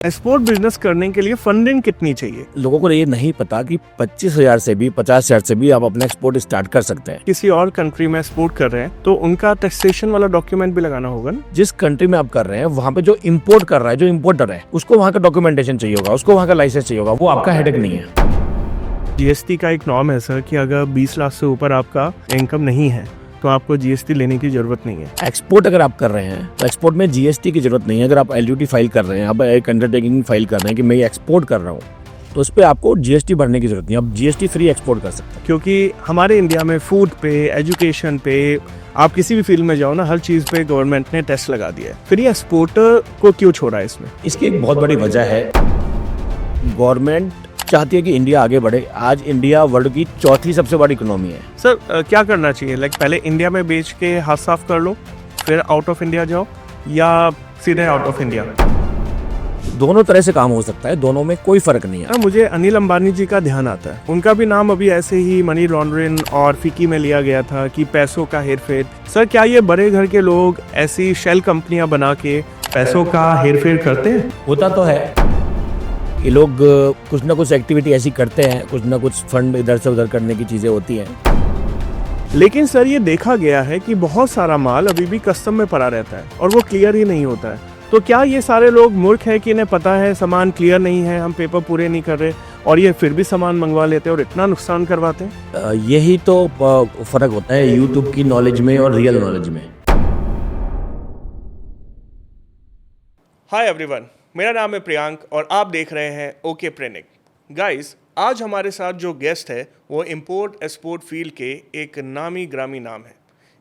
Export business करने के लिए फंडिंग कितनी चाहिए? लोगों को ये नहीं पता कि 25,000 से भी 50,000 से भी आप अपना एक्सपोर्ट स्टार्ट कर सकते हैं। किसी और कंट्री में एक्सपोर्ट कर रहे हैं तो उनका टैक्सेशन वाला डॉक्यूमेंट भी लगाना होगा ना? जिस कंट्री में आप कर रहे हैं वहाँ पे जो इम्पोर्ट कर रहा है, जो इम्पोर्टर है, उसको वहाँ का डॉक्यूमेंटेशन चाहिए होगा, उसको वहाँ का लाइसेंस चाहिए होगा। वो आपका हेडेक नहीं है। जीएसटी का एक नॉर्म है सर कि अगर 20 लाख से ऊपर आपका इनकम नहीं है तो आपको जीएसटी लेने की जरूरत नहीं है। एक्सपोर्ट अगर आप कर रहे हैं तो एक्सपोर्ट में जीएसटी की जरूरत नहीं है। अगर आप एलयूटी फाइल कर रहे हैं, आप एक अंडरटेकिंग फाइल कर रहे हैं कि मैं एक्सपोर्ट कर रहा हूँ, तो उस पर आपको जीएसटी भरने की जरूरत नहीं है। आप जीएसटी फ्री एक्सपोर्ट कर सकते हैं। क्योंकि हमारे इंडिया में फूड पे, एजुकेशन पे, आप किसी भी फील्ड में जाओ ना, हर चीज पे गवर्नमेंट ने टैक्स लगा दिया है। फिर ये एक्सपोर्टर को क्यों छोड़ा है इसमें? इसकी एक बहुत बड़ी वजह है, गवर्नमेंट चाहती है कि इंडिया आगे बढ़े। आज इंडिया वर्ल्ड की चौथी सबसे बड़ी इकोनॉमी है। सर क्या करना चाहिए? पहले इंडिया में बेच के हाथ साफ कर लो, फिर आउट ऑफ इंडिया जाओ, या सीधे आउट ऑफ इंडिया? दोनों तरह से काम हो सकता है, दोनों में कोई फर्क नहीं है। मुझे अनिल अंबानी जी का ध्यान आता है। उनका भी नाम अभी ऐसे ही मनी लॉन्ड्रिंग और फिकी में लिया गया था कि पैसों का हेरफेर। सर क्या ये बड़े घर के लोग ऐसी शेल कंपनियां बना के पैसों का हेरफेर करते हैं? होता तो है। ये लोग कुछ ना कुछ एक्टिविटी ऐसी करते हैं, कुछ ना कुछ फंड इधर से उधर करने की चीजें होती हैं। लेकिन सर ये देखा गया है कि बहुत सारा माल अभी भी कस्टम में पड़ा रहता है और वो क्लियर ही नहीं होता है। तो क्या ये सारे लोग मूर्ख हैं कि इन्हें पता है सामान क्लियर नहीं है, हम पेपर पूरे नहीं कर रहे, और ये फिर भी सामान मंगवा लेते हैं और इतना नुकसान करवाते हैं? यही तो फर्क होता है यूट्यूब की नॉलेज में और रियल नॉलेज में। हाय एवरीवन, मेरा नाम है प्रियांक और आप देख रहे हैं ओके प्रेनिक। गाइस, आज हमारे साथ जो गेस्ट है वो इंपोर्ट एक्सपोर्ट फील्ड के एक नामी ग्रामी नाम है।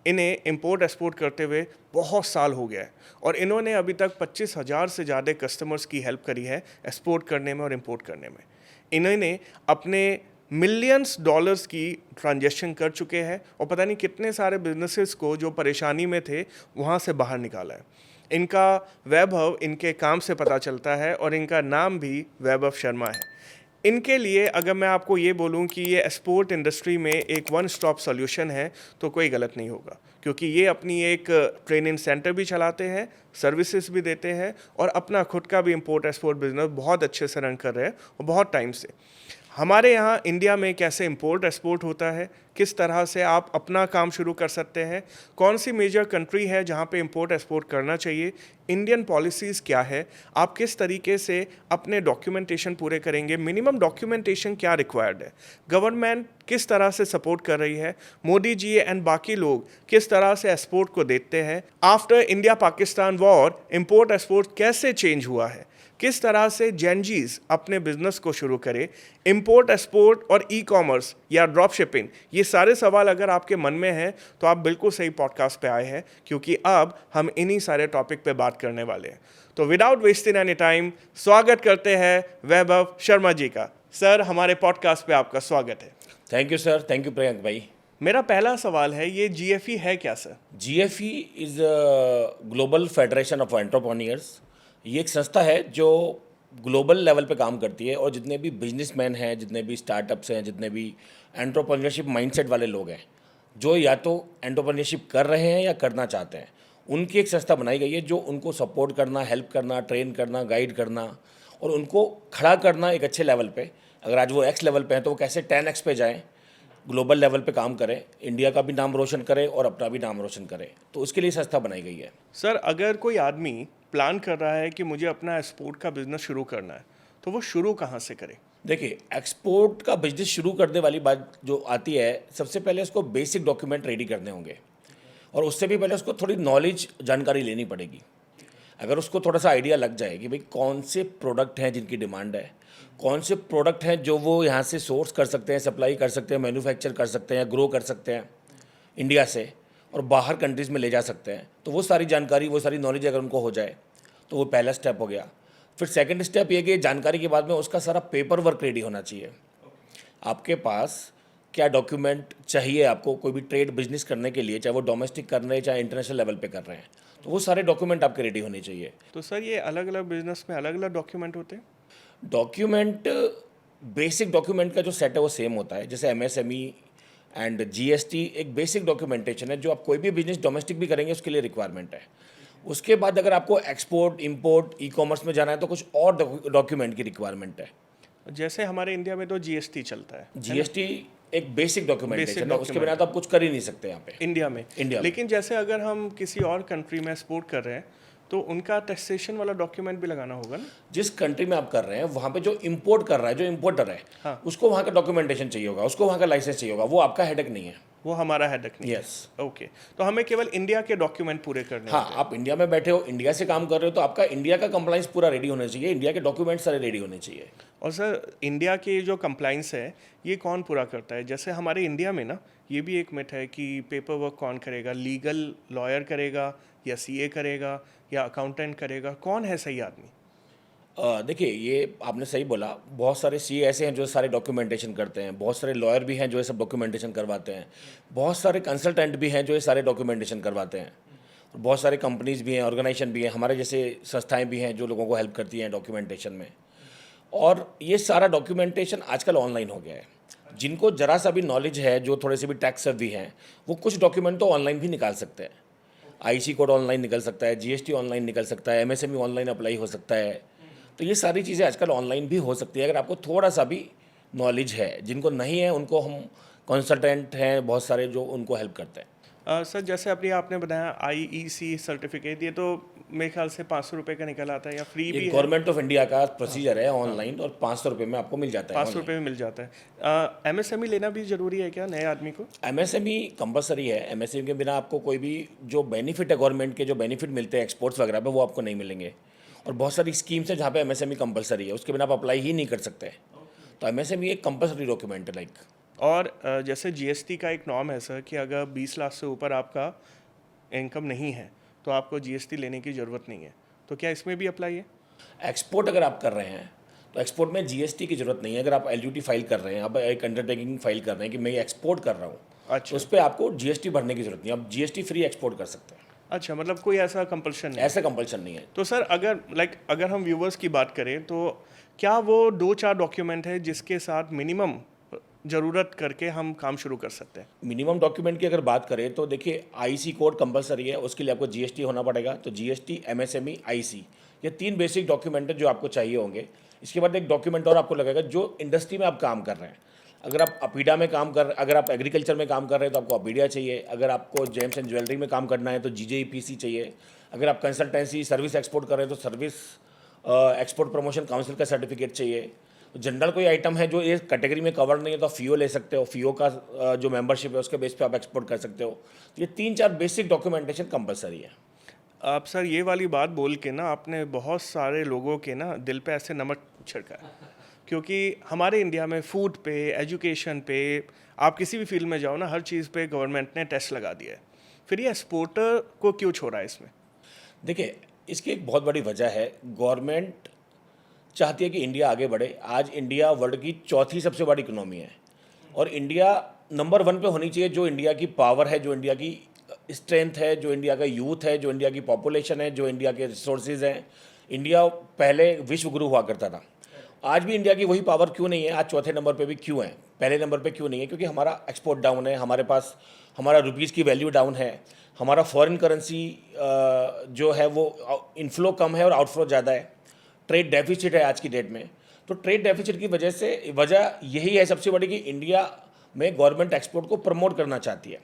इन्हें इंपोर्ट एक्सपोर्ट करते हुए बहुत साल हो गया है और इन्होंने अभी तक 25,000 से ज़्यादा कस्टमर्स की हेल्प करी है एक्सपोर्ट करने में और इंपोर्ट करने में। इन्होंने अपने मिलियंस डॉलर्स की ट्रांजैक्शन कर चुके हैं और पता नहीं कितने सारे बिजनेसेस को जो परेशानी में थे वहाँ से बाहर निकाला है। इनका वैभव इनके काम से पता चलता है और इनका नाम भी वैभव शर्मा है। इनके लिए अगर मैं आपको ये बोलूं कि ये एक्सपोर्ट इंडस्ट्री में एक वन स्टॉप सॉल्यूशन है तो कोई गलत नहीं होगा, क्योंकि ये अपनी एक ट्रेनिंग सेंटर भी चलाते हैं, सर्विसेज भी देते हैं और अपना खुद का भी इंपोर्ट एक्सपोर्ट बिजनेस बहुत अच्छे से रन कर रहे हैं और बहुत टाइम से। हमारे यहाँ इंडिया में कैसे इंपोर्ट एक्सपोर्ट होता है, किस तरह से आप अपना काम शुरू कर सकते हैं, कौन सी मेजर कंट्री है जहाँ पे इंपोर्ट एक्सपोर्ट करना चाहिए, इंडियन पॉलिसीज़ क्या है, आप किस तरीके से अपने डॉक्यूमेंटेशन पूरे करेंगे, मिनिमम डॉक्यूमेंटेशन क्या रिक्वायर्ड है, गवर्नमेंट किस तरह से सपोर्ट कर रही है, मोदी जी एंड बाकी लोग किस तरह से एक्सपोर्ट को देखते हैं, after India Pakistan war import export कैसे चेंज हुआ है, किस तरह से जेनजीज अपने बिजनेस को शुरू करें, इंपोर्ट एक्सपोर्ट और ई कॉमर्स या ड्रॉप शिपिंग, ये सारे सवाल अगर आपके मन में हैं तो आप बिल्कुल सही पॉडकास्ट पे आए हैं, क्योंकि अब हम इन्हीं सारे टॉपिक पे बात करने वाले हैं। तो विदाउट वेस्टिंग एनी टाइम स्वागत करते हैं वैभव शर्मा जी का। सर, हमारे पॉडकास्ट पे आपका स्वागत है। Thank you sir, thank you Priyank भाई। मेरा पहला सवाल है, ये जीएफई है क्या sir? GFE is global federation of entrepreneurs. ये एक संस्था है जो ग्लोबल लेवल पे काम करती है और जितने भी बिजनेसमैन हैं, जितने भी स्टार्टअप्स हैं, जितने भी एंटरप्रेन्योरशिप माइंडसेट वाले लोग हैं, जो या तो एंटरप्रेन्योरशिप कर रहे हैं या करना चाहते हैं, उनकी एक संस्था बनाई गई है जो उनको सपोर्ट करना, हेल्प करना, ट्रेन करना, गाइड करना और उनको खड़ा करना एक अच्छे लेवल पे। अगर आज वो एक्स लेवल पे हैं तो वो कैसे 10x पे जाएँ, ग्लोबल लेवल पे काम करें, इंडिया का भी नाम रोशन करें और अपना भी नाम रोशन करें। तो उसके लिए संस्था बनाई गई है। सर, अगर कोई आदमी प्लान कर रहा है कि मुझे अपना एक्सपोर्ट का बिजनेस शुरू करना है तो वो शुरू कहाँ से करे? देखिए, एक्सपोर्ट का बिजनेस शुरू करने वाली बात जो आती है, सबसे पहले उसको बेसिक डॉक्यूमेंट रेडी करने होंगे और उससे भी पहले उसको थोड़ी नॉलेज, जानकारी लेनी पड़ेगी। अगर उसको थोड़ा सा आइडिया लग जाए कि भाई कौन से प्रोडक्ट हैं जिनकी डिमांड है, कौन से प्रोडक्ट हैं जो वो यहाँ से सोर्स कर सकते हैं, सप्लाई कर सकते हैं, मैन्युफैक्चर कर सकते हैं, ग्रो कर सकते हैं इंडिया से और बाहर कंट्रीज़ में ले जा सकते हैं, तो वो सारी जानकारी, वो सारी नॉलेज अगर उनको हो जाए तो वो पहला स्टेप हो गया। फिर सेकंड स्टेप ये कि जानकारी के बाद में उसका सारा पेपर वर्क रेडी होना चाहिए। आपके पास क्या डॉक्यूमेंट चाहिए आपको कोई भी ट्रेड बिजनेस करने के लिए, चाहे वो डोमेस्टिक कर रहे हैं चाहे इंटरनेशनल लेवल पे कर रहे हैं, तो वो सारे डॉक्यूमेंट आपके रेडी होने चाहिए। तो सर, ये अलग अलग बिजनेस में अलग अलग डॉक्यूमेंट होते हैं? डॉक्यूमेंट, बेसिक डॉक्यूमेंट का जो सेट है वो सेम होता है। जैसे एमएसएमई एंड जीएसटी एक बेसिक डॉक्यूमेंटेशन है जो आप कोई भी बिजनेस डोमेस्टिक भी करेंगे उसके लिए रिक्वायरमेंट है। उसके बाद अगर आपको एक्सपोर्ट इंपोर्ट ई कॉमर्स में जाना है तो कुछ और डॉक्यूमेंट की रिक्वायरमेंट है। जैसे हमारे इंडिया में तो जीएसटी चलता है जीएसटी एक बेसिक डॉक्यूमेंटेशन है, उसके बिना document तो आप कुछ कर ही नहीं सकते यहाँ पे इंडिया में। इंडिया में। लेकिन जैसे अगर हम किसी और कंट्री में एक्सपोर्ट कर रहे हैं तो उनका टैक्सेशन वाला डॉक्यूमेंट भी लगाना होगा ना। जिस कंट्री में आप कर रहे हैं वहाँ पे जो इंपोर्ट कर रहा है, जो इंपोर्टर है, हाँ। उसको वहाँ का डॉक्यूमेंटेशन चाहिए होगा, उसको वहाँ का लाइसेंस चाहिए होगा, वो आपका हेडेक नहीं है। वो हमारा हेडेक नहीं यस। है। ओके, तो हमें केवल इंडिया के डॉक्यूमेंट पूरे करने हाँ, आप इंडिया में बैठे हो, इंडिया से काम कर रहे हो, तो आपका इंडिया का कंप्लाइंस पूरा रेडी होना चाहिए, इंडिया के डॉक्यूमेंट सारे रेडी होने चाहिए। और सर इंडिया की जो कंप्लाइंस है ये कौन पूरा करता है? जैसे हमारे इंडिया में ना ये भी एक मिथ है कि पेपर वर्क कौन करेगा, लीगल लॉयर करेगा या सीए करेगा या अकाउंटेंट करेगा, कौन है सही आदमी? देखिए, ये आपने सही बोला, बहुत सारे सीए ऐसे हैं जो सारे डॉक्यूमेंटेशन करते हैं, बहुत सारे लॉयर भी हैं जो ये सब डॉक्यूमेंटेशन करवाते हैं, बहुत सारे कंसल्टेंट भी हैं जो ये सारे डॉक्यूमेंटेशन करवाते हैं, और बहुत सारे कंपनीज भी हैं, ऑर्गेनाइजेशन भी हैं, हमारे जैसे संस्थाएं भी हैं जो लोगों को हेल्प करती हैं डॉक्यूमेंटेशन में। और ये सारा डॉक्यूमेंटेशन आजकल ऑनलाइन हो गया है। जिनको जरा सा भी नॉलेज है, जो थोड़े से भी टैक्स भी हैं, वो कुछ डॉक्यूमेंट तो ऑनलाइन भी निकाल सकते हैं। आईसी कोड ऑनलाइन निकल सकता है, जीएसटी ऑनलाइन निकल सकता है, एमएसएमई ऑनलाइन अप्लाई हो सकता है। तो ये सारी चीज़ें आजकल ऑनलाइन भी हो सकती है अगर आपको थोड़ा सा भी नॉलेज है। जिनको नहीं है उनको हम कंसल्टेंट हैं बहुत सारे जो उनको हेल्प करते हैं। सर जैसे अभी आपने बताया आईईसी सर्टिफिकेट, ये तो मेरे ख्याल से 500 रुपये का निकल आता है या फ्री भी ये है? गवर्नमेंट ऑफ इंडिया का प्रोसीजर है ऑनलाइन, और 500 रुपये में आपको मिल जाता है। 500 रुपये में मिल जाता है। एमएसएमई लेना भी ज़रूरी है क्या नए आदमी को? एमएसएमई कंपलसरी है। एमएसएमई के बिना आपको कोई भी जो बेनिफिट है, गवर्नमेंट के जो बेनिफिट मिलते हैं एक्सपोर्ट्स वगैरह पे, वो आपको नहीं मिलेंगे। और बहुत सारी स्कीम्स है जहाँ पे एमएसएमई कंपलसरी है, उसके बिना आप अप्लाई ही नहीं कर सकते। तो एमएसएमई एक कंपलसरी डॉक्यूमेंट है लाइक। और जैसे जीएसटी का एक नॉर्म है सर कि अगर 20 लाख से ऊपर आपका इनकम नहीं है तो आपको जीएसटी लेने की ज़रूरत नहीं है, तो क्या इसमें भी अप्लाई है? एक्सपोर्ट अगर आप कर रहे हैं तो एक्सपोर्ट में जीएसटी की जरूरत नहीं है। अगर आप एलयूटी फाइल कर रहे हैं, आप एक अंडरटेकिंग फाइल कर रहे हैं कि मैं ये एक्सपोर्ट कर रहा हूँ, अच्छा। तो उस पर आपको जीएसटी भरने की जरूरत नहीं है। आप जीएसटी फ्री एक्सपोर्ट कर सकते हैं, अच्छा, मतलब कोई ऐसा कंपल्शन नहीं है? ऐसा कंपल्शन नहीं है। तो सर अगर हम व्यूवर्स की बात करें तो क्या वो 2-4 डॉक्यूमेंट है जिसके साथ मिनिमम ज़रूरत करके हम काम शुरू कर सकते हैं? मिनिमम डॉक्यूमेंट की अगर बात करें तो देखिए, आईसी कोड कंपलसरी है, उसके लिए आपको जीएसटी होना पड़ेगा। तो जीएसटी, एमएसएमई, आईसी, ये 3 बेसिक डॉक्यूमेंट है जो आपको चाहिए होंगे। इसके बाद एक डॉक्यूमेंट और आपको लगेगा जो इंडस्ट्री में आप काम कर रहे हैं। अगर आप अपीडा में काम कर अगर आप एग्रीकल्चर में काम कर रहे हैं तो आपको अपीडिया चाहिए। अगर आपको जेम्स एंड ज्वेलरी में काम करना है तो जीजेईपीसी चाहिए। अगर आप कंसल्टेंसी सर्विस एक्सपोर्ट कर रहे हैं तो सर्विस एक्सपोर्ट प्रमोशन काउंसिल का सर्टिफिकेट चाहिए। जनरल कोई आइटम है जो ये कैटेगरी में कवर नहीं है तो आप फीओ ले सकते हो। फीओ का जो मेंबरशिप है उसके बेस पे आप एक्सपोर्ट कर सकते हो। ये 3-4 बेसिक डॉक्यूमेंटेशन कंपलसरी है। आप सर ये वाली बात बोल के ना आपने बहुत सारे लोगों के ना दिल पे ऐसे नमक छिड़का है, क्योंकि हमारे इंडिया में फूड पे, एजुकेशन पे, आप किसी भी फील्ड में जाओ ना, हर चीज़ पे गवर्नमेंट ने टैक्स लगा दिया है। फिर ये एक्सपोर्टर को क्यों छोड़ा है इसमें? देखिए, इसकी एक बहुत बड़ी वजह है, गवर्नमेंट चाहती है कि इंडिया आगे बढ़े। आज इंडिया वर्ल्ड की चौथी सबसे बड़ी इकोनॉमी है और इंडिया नंबर 1 पे होनी चाहिए। जो इंडिया की पावर है, जो इंडिया की स्ट्रेंथ है, जो इंडिया का यूथ है, जो इंडिया की पॉपुलेशन है, जो इंडिया के रिसोर्सेज हैं। इंडिया पहले विश्व गुरु हुआ करता था। आज भी इंडिया की वही पावर क्यों नहीं है? आज चौथे नंबर पे भी क्यों है, पहले नंबर पे क्यों नहीं है? क्योंकि हमारा एक्सपोर्ट डाउन है, हमारे पास हमारा रुपीज़ की वैल्यू डाउन है, हमारा फॉरेन करेंसी जो है वो इनफ्लो कम है और आउटफ्लो ज़्यादा है। ट्रेड डेफिसिट है आज की डेट में। तो ट्रेड डेफिसिट की वजह यही है सबसे बड़ी कि इंडिया में गवर्नमेंट एक्सपोर्ट को प्रमोट करना चाहती है।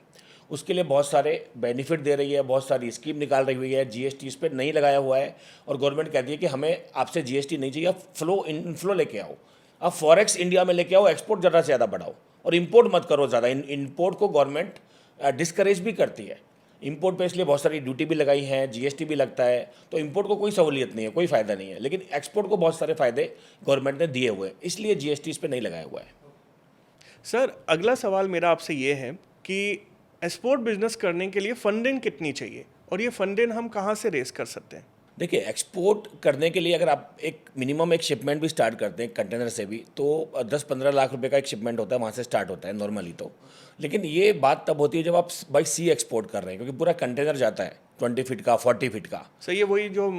उसके लिए बहुत सारे बेनिफिट दे रही है, बहुत सारी स्कीम निकाल रही हुई है। जीएसटी इस पर नहीं लगाया हुआ है और गवर्नमेंट कहती है कि हमें आपसे जीएसटी नहीं चाहिए, आप इनफ्लो लेके आओ, आप फॉरेक्स इंडिया में लेके आओ, एक्सपोर्ट ज़्यादा से ज़्यादा बढ़ाओ और इम्पोर्ट मत करो ज़्यादा। इम्पोर्ट को गवर्नमेंट डिस्करेज भी करती है। इंपोर्ट पे इसलिए बहुत सारी ड्यूटी भी लगाई है, जीएसटी भी लगता है। तो इंपोर्ट को कोई सहूलियत नहीं है, कोई फ़ायदा नहीं है, लेकिन एक्सपोर्ट को बहुत सारे फ़ायदे गवर्नमेंट ने दिए हुए हैं, इसलिए जीएसटी इस पर नहीं लगाया हुआ है। सर अगला सवाल मेरा आपसे ये है कि एक्सपोर्ट बिजनेस करने के लिए फंडिंग कितनी चाहिए और ये फंडिंग हम कहाँ से रेस कर सकते हैं? देखिए, एक्सपोर्ट करने के लिए अगर आप एक मिनिमम एक शिपमेंट भी स्टार्ट करते हैं कंटेनर से भी, तो 10-15 लाख रुपए का एक शिपमेंट होता है, वहाँ से स्टार्ट होता है नॉर्मली तो। लेकिन ये बात तब होती है जब आप बाई सी एक्सपोर्ट कर रहे हैं, क्योंकि पूरा कंटेनर जाता है 20 फीट का, 40 फीट का। सर ये वही जो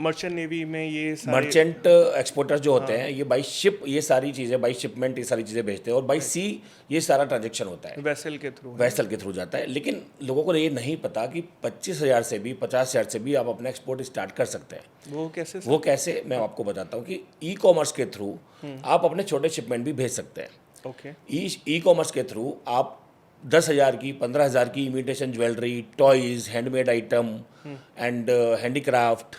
मर्चेंट नेवी में ये सारे मर्चेंट एक्सपोर्टर्स जो होते हैं ये बाई शिप ये सारी चीज़ें, बाई शिपमेंट ये सारी चीज़ें भेजते हैं, और बाई सी ये सारा ट्रांजेक्शन होता है, वेसल के थ्रू। वेसल के थ्रू जाता है। लेकिन लोगों को ये नहीं पता कि 25,000 से भी 50,000 से भी आप अपना एक्सपोर्ट स्टार्ट कर सकते हैं। वो कैसे सर? वो कैसे, मैं आपको बताता हूँ कि ई कॉमर्स के थ्रू आप अपने छोटे शिपमेंट भी भेज सकते हैं। ओके। ई कॉमर्स के थ्रू आप 10,000 की, 15,000 की imitation jewellery, toys, handmade item and handicraft,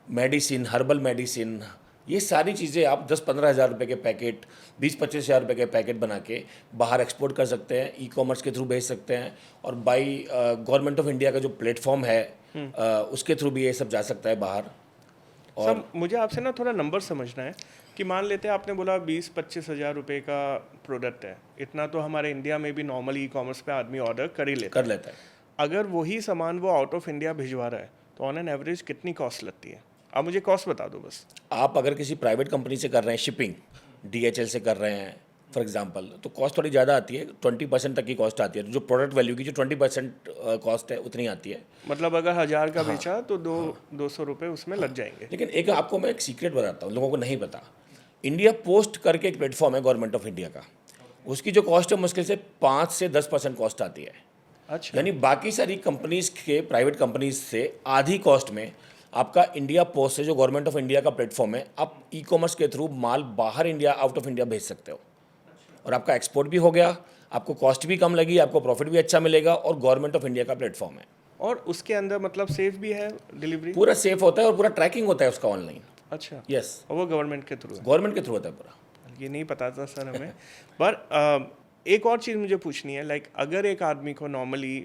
medicine, herbal medicine, ये सारी चीज़ें आप 10-15 हज़ार रुपये के पैकेट, 20-25 हज़ार रुपये के पैकेट बना के बाहर एक्सपोर्ट कर सकते हैं, ई कॉमर्स के थ्रू भेज सकते हैं। और बाई गवर्नमेंट ऑफ इंडिया का जो प्लेटफॉर्म है उसके थ्रू भी ये सब जा सकता है बाहर। और सर मुझे आपसे ना थोड़ा नंबर समझना है कि मान लेते हैं आपने बोला 20-25 हज़ार रुपये का प्रोडक्ट है, इतना तो हमारे इंडिया में भी नॉर्मल ई कॉमर्स पे आदमी ऑर्डर कर लेता है। अगर वही सामान वो आउट ऑफ इंडिया भिजवा रहा है तो ऑन एन एवरेज कितनी कॉस्ट लगती है? आप मुझे कॉस्ट बता दो बस। आप अगर किसी प्राइवेट कंपनी से कर रहे हैं शिपिंग, DHL से कर रहे हैं फॉर एग्जांपल, तो कॉस्ट थोड़ी ज़्यादा आती है, 20% तक की कॉस्ट आती है। जो प्रोडक्ट वैल्यू की जो 20% कॉस्ट है उतनी आती है। मतलब अगर 1000 का बेचा तो 200 रुपये उसमें लग जाएंगे। लेकिन एक आपको मैं एक सीक्रेट बताता हूँ, लोगों को नहीं पता। इंडिया पोस्ट करके एक प्लेटफॉर्म है गवर्नमेंट ऑफ इंडिया का, उसकी जो कॉस्ट है मुश्किल से 5 से 10% कॉस्ट आती है। अच्छा। यानी बाकी सारी कंपनीज के, प्राइवेट कंपनीज से आधी कॉस्ट में आपका इंडिया पोस्ट से, जो गवर्नमेंट ऑफ इंडिया का प्लेटफॉर्म है, आप ई कॉमर्स के थ्रू माल बाहर इंडिया, आउट ऑफ इंडिया भेज सकते हो, और आपका एक्सपोर्ट भी हो गया, आपको कॉस्ट भी कम लगी, आपको प्रॉफिट भी अच्छा मिलेगा, और गवर्नमेंट ऑफ इंडिया का प्लेटफॉर्म है। और उसके अंदर मतलब सेफ भी है डिलीवरी? पूरा सेफ होता है और पूरा ट्रैकिंग होता है उसका ऑनलाइन। अच्छा। यस, और वो गवर्नमेंट के थ्रू है? गवर्नमेंट के थ्रू होता है पूरा। ये नहीं पता था सर हमें। पर एक और चीज़ मुझे पूछनी है, लाइक अगर एक आदमी को नॉर्मली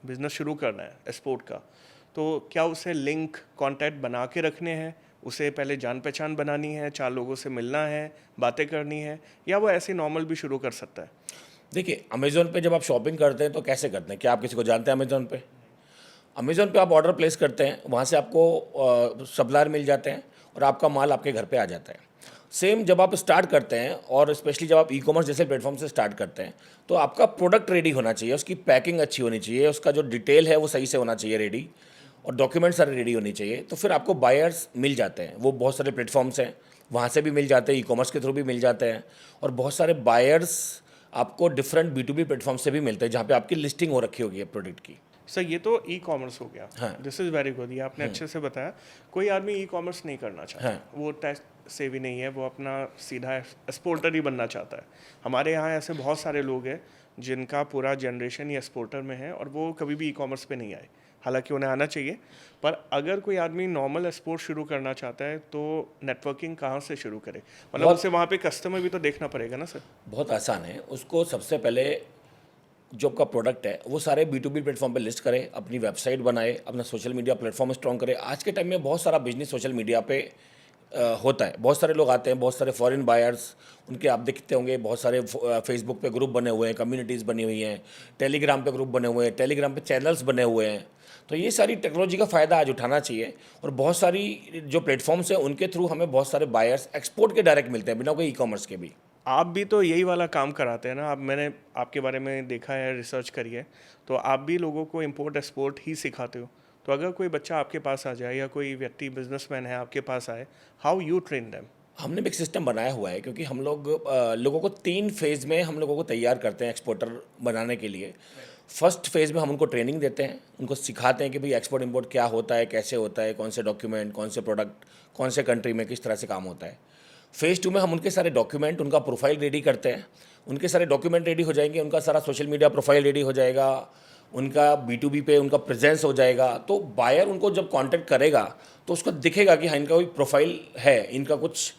बिजनेस शुरू करना है एक्सपोर्ट का, तो क्या उसे लिंक कांटेक्ट बना के रखने हैं, उसे पहले जान पहचान बनानी है, 4 लोगों से मिलना है, बातें करनी है, या वो ऐसे नॉर्मल भी शुरू कर सकता है? देखिए, अमेज़ोन पे जब आप शॉपिंग करते हैं तो कैसे करते हैं? क्या आप किसी को जानते हैं अमेज़ोन पे? अमेज़ोन पे आप ऑर्डर प्लेस करते हैं, वहाँ से आपको सप्लायर मिल जाते हैं और आपका माल आपके घर पे आ जाता है। सेम जब आप स्टार्ट करते हैं, और स्पेशली जब आप ई कॉमर्स जैसे प्लेटफॉर्म से स्टार्ट करते हैं, तो आपका प्रोडक्ट रेडी होना चाहिए, उसकी पैकिंग अच्छी होनी चाहिए, उसका जो डिटेल है वो सही से होना चाहिए रेडी, और डॉक्यूमेंट सारे रेडी होनी चाहिए। तो फिर आपको बायर्स मिल जाते हैं, वो बहुत सारे प्लेटफॉर्म्स हैं, वहाँ से भी मिल जाते हैं, ई कॉमर्स के थ्रू भी मिल जाते हैं, और बहुत सारे बायर्स आपको डिफरेंट B2B प्लेटफॉर्म से भी मिलते हैं, जहाँ पे आपकी लिस्टिंग हो रखी होगी प्रोडक्ट की। सर ये तो ई कॉमर्स हो गया। हाँ। दिस इज़ वेरी गुड, ये आपने अच्छे से बताया। कोई आदमी ई कॉमर्स नहीं करना चाहता, हाँ। वो टैक्स सेवी नहीं है, वो अपना सीधा एक्सपोर्टर ही बनना चाहता है। हमारे यहाँ ऐसे बहुत सारे लोग हैं जिनका पूरा जनरेशन ही एक्सपोर्टर में है और वो कभी भी ई कॉमर्स पे नहीं आए, हालांकि उन्हें आना चाहिए। पर अगर कोई आदमी नॉर्मल एक्सपोर्ट शुरू करना चाहता है तो नेटवर्किंग कहाँ से शुरू करे? मतलब उसे वहाँ पे कस्टमर भी तो देखना पड़ेगा ना सर? बहुत आसान है। उसको सबसे पहले जो आपका प्रोडक्ट है वो सारे B2B प्लेटफॉर्म पे लिस्ट करे, अपनी वेबसाइट बनाए, अपना सोशल मीडिया प्लेटफॉर्म स्ट्रॉन्ग करे। आज के टाइम में बहुत सारा बिजनेस सोशल मीडिया पे होता है, बहुत सारे लोग आते हैं, बहुत सारे फॉरेन बायर्स, उनके आप देखते होंगे बहुत सारे फेसबुक पे ग्रुप बने हुए हैं, कम्युनिटीज़ बनी हुई हैं, टेलीग्राम पे ग्रुप बने हुए हैं, टेलीग्राम पे चैनल्स बने हुए हैं। तो ये सारी टेक्नोलॉजी का फ़ायदा आज उठाना चाहिए, और बहुत सारी जो प्लेटफॉर्म्स हैं उनके थ्रू हमें बहुत सारे बायर्स एक्सपोर्ट के डायरेक्ट मिलते हैं, बिना कोई ई कॉमर्स के भी। आप भी तो यही वाला काम कराते हैं ना? आप, मैंने आपके बारे में देखा है, रिसर्च करी है, तो आप भी लोगों को इम्पोर्ट एक्सपोर्ट ही सिखाते हो। तो अगर कोई बच्चा आपके पास आ जाए या कोई व्यक्ति बिजनेसमैन है आपके पास आए, हाउ यू ट्रेन देम? हमने भी एक सिस्टम बनाया हुआ है, क्योंकि हम लोग लोगों को 3 फेज़ में हम लोगों को तैयार करते हैं एक्सपोर्टर बनाने के लिए। फर्स्ट फेज़ में हम उनको ट्रेनिंग देते हैं, उनको सिखाते हैं कि भाई एक्सपोर्ट इंपोर्ट क्या होता है, कैसे होता है, कौन से डॉक्यूमेंट, कौन से प्रोडक्ट, कौन से कंट्री में किस तरह से काम होता है। फेज़ 2 में हम उनके सारे डॉक्यूमेंट, उनका प्रोफाइल रेडी करते हैं। उनके सारे डॉक्यूमेंट रेडी हो जाएंगे, उनका सारा सोशल मीडिया प्रोफाइल रेडी हो जाएगा, उनका B2B पे उनका प्रेजेंस हो जाएगा। तो बायर उनको जब कांटेक्ट करेगा तो उसको दिखेगा कि हाँ, इनका कोई प्रोफाइल है, इनका कुछ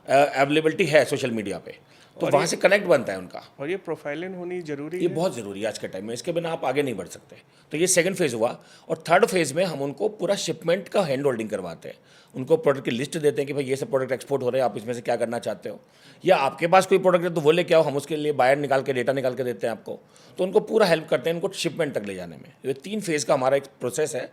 अवेलेबिलिटी है सोशल मीडिया पे, तो वहाँ से कनेक्ट बनता है उनका। और ये प्रोफाइलिंग होनी जरूरी ये है? बहुत ज़रूरी है आज के टाइम में, इसके बिना आप आगे नहीं बढ़ सकते। तो ये सेकंड फेज़ हुआ, और थर्ड फेज़ में हम उनको पूरा शिपमेंट का हैंड होल्डिंग करवाते हैं। उनको प्रोडक्ट की लिस्ट देते हैं कि भाई ये सब प्रोडक्ट एक्सपोर्ट हो रहे हैं, आप इसमें से क्या करना चाहते हो, या आपके पास कोई प्रोडक्ट है तो वो लेके आओ, हम उसके लिए बायर निकाल के, डेटा निकाल के देते हैं आपको। तो उनको पूरा हेल्प करते हैं उनको शिपमेंट तक ले जाने में। ये 3 फेज़ का हमारा एक प्रोसेस है,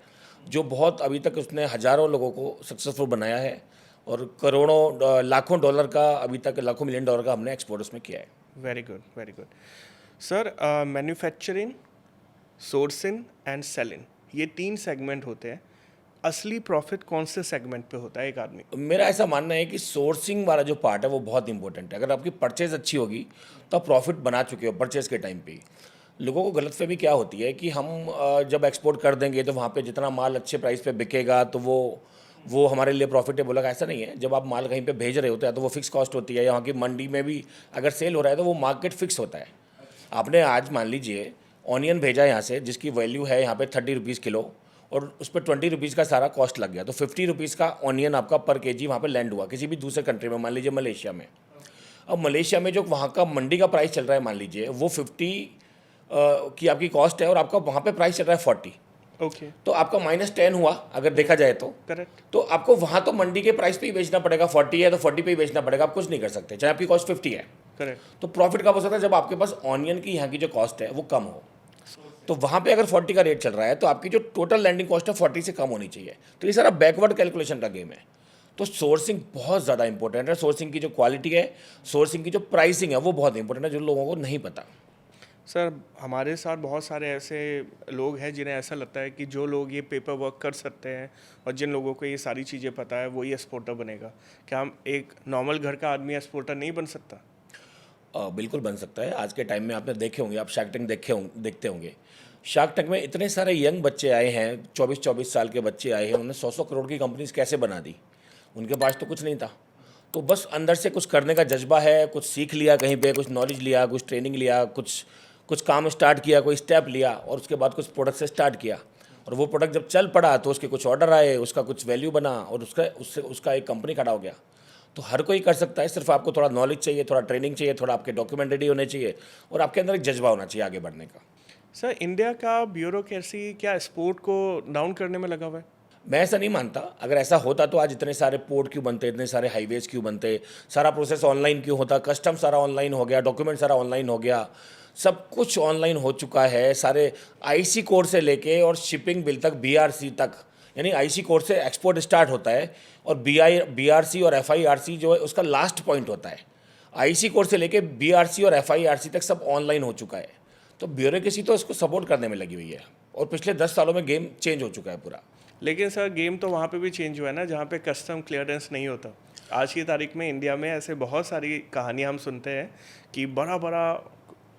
जो बहुत अभी तक उसने हज़ारों लोगों को सक्सेसफुल बनाया है, और करोड़ों लाखों डॉलर का, अभी तक लाखों मिलियन डॉलर का हमने एक्सपोर्ट उसमें किया है। Very good, very good. Sir manufacturing, sourcing and selling, ये 3 सेगमेंट होते हैं, असली प्रॉफिट कौन से सेगमेंट पे होता है एक आदमी? मेरा ऐसा मानना है कि सोर्सिंग वाला जो पार्ट है वो बहुत इंपॉर्टेंट है। अगर आपकी परचेज अच्छी होगी तो आप प्रॉफिट बना चुके हो परचेज के टाइम पे ही। लोगों को गलतफहमी क्या होती है कि हम जब एक्सपोर्ट कर देंगे तो वहाँ पे जितना माल अच्छे प्राइस पे बिकेगा तो वो हमारे लिए प्रॉफिटेबल होगा, ऐसा नहीं है। जब आप माल कहीं पे भेज रहे होते हैं तो वो फिक्स कॉस्ट होती है। यहाँ की मंडी में भी अगर सेल हो रहा है तो वो मार्केट फिक्स होता है। आपने आज मान लीजिए ऑनियन भेजा यहाँ से जिसकी वैल्यू है यहाँ पे 30 रुपीज़ किलो, और उस पर 20 रुपीज़ का सारा कॉस्ट लग गया, तो 50 रुपीज़ का ऑनियन आपका पर केजी वहाँ पे लैंड हुआ किसी भी दूसरे कंट्री में, मान लीजिए मलेशिया में। अब मलेशिया में जो वहाँ का मंडी का प्राइस चल रहा है, मान लीजिए वो 50 की आपकी कॉस्ट है और आपका वहाँ पे प्राइस चल रहा है 40, ओके, तो आपका -10 हुआ अगर देखा जाए तो। करेक्ट, तो आपको वहाँ तो मंडी के प्राइस पे ही बेचना पड़ेगा, 40 है तो 40 पे ही बेचना पड़ेगा, आप कुछ नहीं कर सकते चाहे आपकी कॉस्ट 50 है। करेक्ट। तो प्रॉफिट कब हो सकता है? जब आपके पास ऑनियन की यहाँ की जो कॉस्ट है वो कम हो। तो वहाँ पे अगर 40 का रेट चल रहा है तो आपकी जो टोटल लैंडिंग कॉस्ट है 40 से कम होनी चाहिए। तो ये सारा बैकवर्ड कैलकुलेशन का गेम है। तो सोर्सिंग बहुत ज़्यादा इंपॉर्टेंट है। सोर्सिंग की जो क्वालिटी है, सोर्सिंग की जो प्राइसिंग है वो बहुत इंपॉर्टेंट है, जो लोगों को नहीं पता। सर, हमारे साथ बहुत सारे ऐसे लोग हैं जिन्हें ऐसा लगता है कि जो लोग ये पेपर वर्क कर सकते हैं और जिन लोगों को ये सारी चीज़ें पता है वही एक्सपोर्टर बनेगा। क्या हम एक नॉर्मल घर का आदमी एक्सपोर्टर नहीं बन सकता? बिल्कुल बन सकता है। आज के टाइम में आपने देखे होंगे, आप शार्क टैंक देखते होंगे। शार्क टैंक में इतने सारे यंग बच्चे आए हैं, 24-24 साल के बच्चे आए हैं, उन्होंने 100-100 करोड़ की कंपनीज कैसे बना दी? उनके पास तो कुछ नहीं था। तो बस अंदर से कुछ करने का जज्बा है, कुछ सीख लिया कहीं पे, कुछ नॉलेज लिया, कुछ ट्रेनिंग लिया, कुछ काम स्टार्ट किया, कोई स्टेप लिया और उसके बाद कुछ प्रोडक्ट से स्टार्ट किया। और वो प्रोडक्ट जब चल पड़ा तो उसके कुछ ऑर्डर आए, उसका कुछ वैल्यू बना और उसका एक कंपनी खड़ा हो गया। तो हर कोई कर सकता है, सिर्फ आपको थोड़ा नॉलेज चाहिए, थोड़ा ट्रेनिंग चाहिए, थोड़ा आपके डॉक्यूमेंट रेडी होने चाहिए और आपके अंदर एक जज्बा होना चाहिए आगे बढ़ने का। सर, इंडिया का ब्यूरोक्रेसी क्या स्पोर्ट को डाउन करने में लगा हुआ है? मैं ऐसा नहीं मानता। अगर ऐसा होता तो आज इतने सारे पोर्ट क्यों बनते, इतने सारे हाईवेज क्यों बनते, सारा प्रोसेस ऑनलाइन क्यों होता, कस्टम सारा ऑनलाइन हो गया, डॉक्यूमेंट सारा ऑनलाइन हो गया, सब कुछ ऑनलाइन हो चुका है। सारे आईसी कोड से लेके और शिपिंग बिल तक, बीआरसी तक, यानी आईसी कोड से एक्सपोर्ट स्टार्ट होता है और बीआरसी और एफआईआरसी जो है उसका लास्ट पॉइंट होता है। आईसी कोड से लेके बीआरसी और एफआईआरसी तक सब ऑनलाइन हो चुका है। तो ब्यूरोक्रेसी तो इसको सपोर्ट करने में लगी हुई है और पिछले 10 सालों में गेम चेंज हो चुका है पूरा। लेकिन सर, गेम तो वहाँ पे भी चेंज हुआ है ना जहाँ पे कस्टम क्लियरेंस नहीं होता। आज की तारीख में इंडिया में ऐसे बहुत सारी कहानियाँ हम सुनते हैं कि बड़ा बड़ा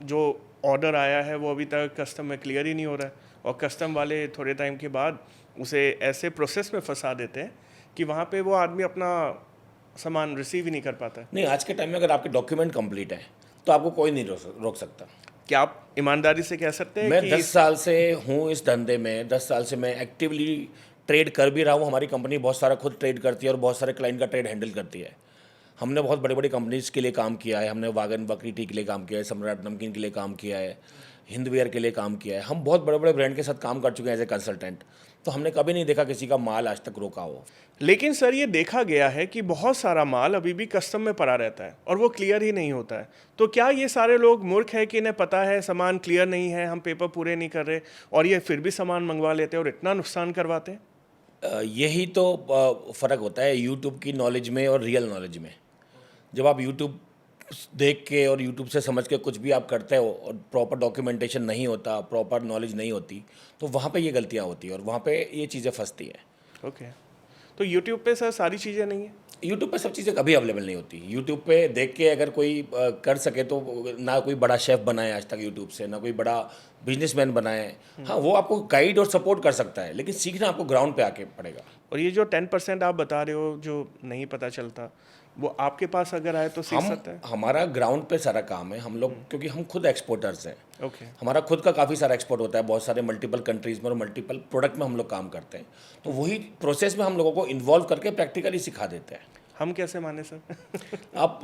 जो ऑर्डर आया है वो अभी तक कस्टम में क्लियर ही नहीं हो रहा है और कस्टम वाले थोड़े टाइम के बाद उसे ऐसे प्रोसेस में फंसा देते हैं कि वहाँ पे वो आदमी अपना सामान रिसीव ही नहीं कर पाता है। नहीं, आज के टाइम में अगर आपके डॉक्यूमेंट कंप्लीट है तो आपको कोई नहीं रोक सकता। क्या आप ईमानदारी से कह सकते हैं मैं कि 10 साल से हूँ इस धंधे में, 10 साल से मैं एक्टिवली ट्रेड कर भी रहा हूँ। हमारी कंपनी बहुत सारा खुद ट्रेड करती है और बहुत सारे क्लाइंट का ट्रेड हैंडल करती है। हमने बहुत बड़ी बड़ी कंपनीज के लिए काम किया है। हमने वागन बकरी टी के लिए काम किया है, सम्राट नमकीन के लिए काम किया है, हिंदवेयर के लिए काम किया है। हम बहुत बड़े बड़े ब्रांड के साथ काम कर चुके हैं एज ए कंसल्टेंट। तो हमने कभी नहीं देखा किसी का माल आज तक रोका हो। लेकिन सर, ये देखा गया है कि बहुत सारा माल अभी भी कस्टम में पड़ा रहता है और वो क्लियर ही नहीं होता है। तो क्या ये सारे लोग मूर्ख है कि इन्हें पता है सामान क्लियर नहीं है, हम पेपर पूरे नहीं कर रहे और ये फिर भी सामान मंगवा लेते हैं और इतना नुकसान करवाते हैं? यही तो फ़र्क होता है यूट्यूब की नॉलेज में और रियल नॉलेज में। जब आप यूट्यूब देख के और यूट्यूब से समझ के कुछ भी आप करते हो और प्रॉपर डॉक्यूमेंटेशन नहीं होता, प्रॉपर नॉलेज नहीं होती, तो वहाँ पे ये गलतियाँ होती हैं और वहाँ पे ये चीज़ें फंसती हैं। ओके, तो यूट्यूब पे सर सारी चीज़ें नहीं है? यूट्यूब पे सब चीज़ें कभी अवेलेबल नहीं होती। यूट्यूब पे देख के अगर कोई कर सके तो ना कोई बड़ा शेफ़ बना है आज तक यूट्यूब से, ना कोई बड़ा बिजनेसमैन बना है। हाँ, वो आपको गाइड और सपोर्ट कर सकता है, लेकिन सीखना आपको ग्राउंड पे आके पड़ेगा। और ये जो 10% आप बता रहे हो जो नहीं पता चलता, वो आपके पास अगर आए तो सीख सकता है? हमारा ग्राउंड पे सारा काम है। हम लोग, क्योंकि हम खुद एक्सपोर्टर्स हैं, ओके, हमारा खुद का काफ़ी सारा एक्सपोर्ट होता है बहुत सारे मल्टीपल कंट्रीज़ में और मल्टीपल प्रोडक्ट में हम लोग काम करते हैं। तो वही प्रोसेस में हम लोगों को इन्वॉल्व करके प्रैक्टिकली सिखा देते हैं। हम कैसे माने सर? आप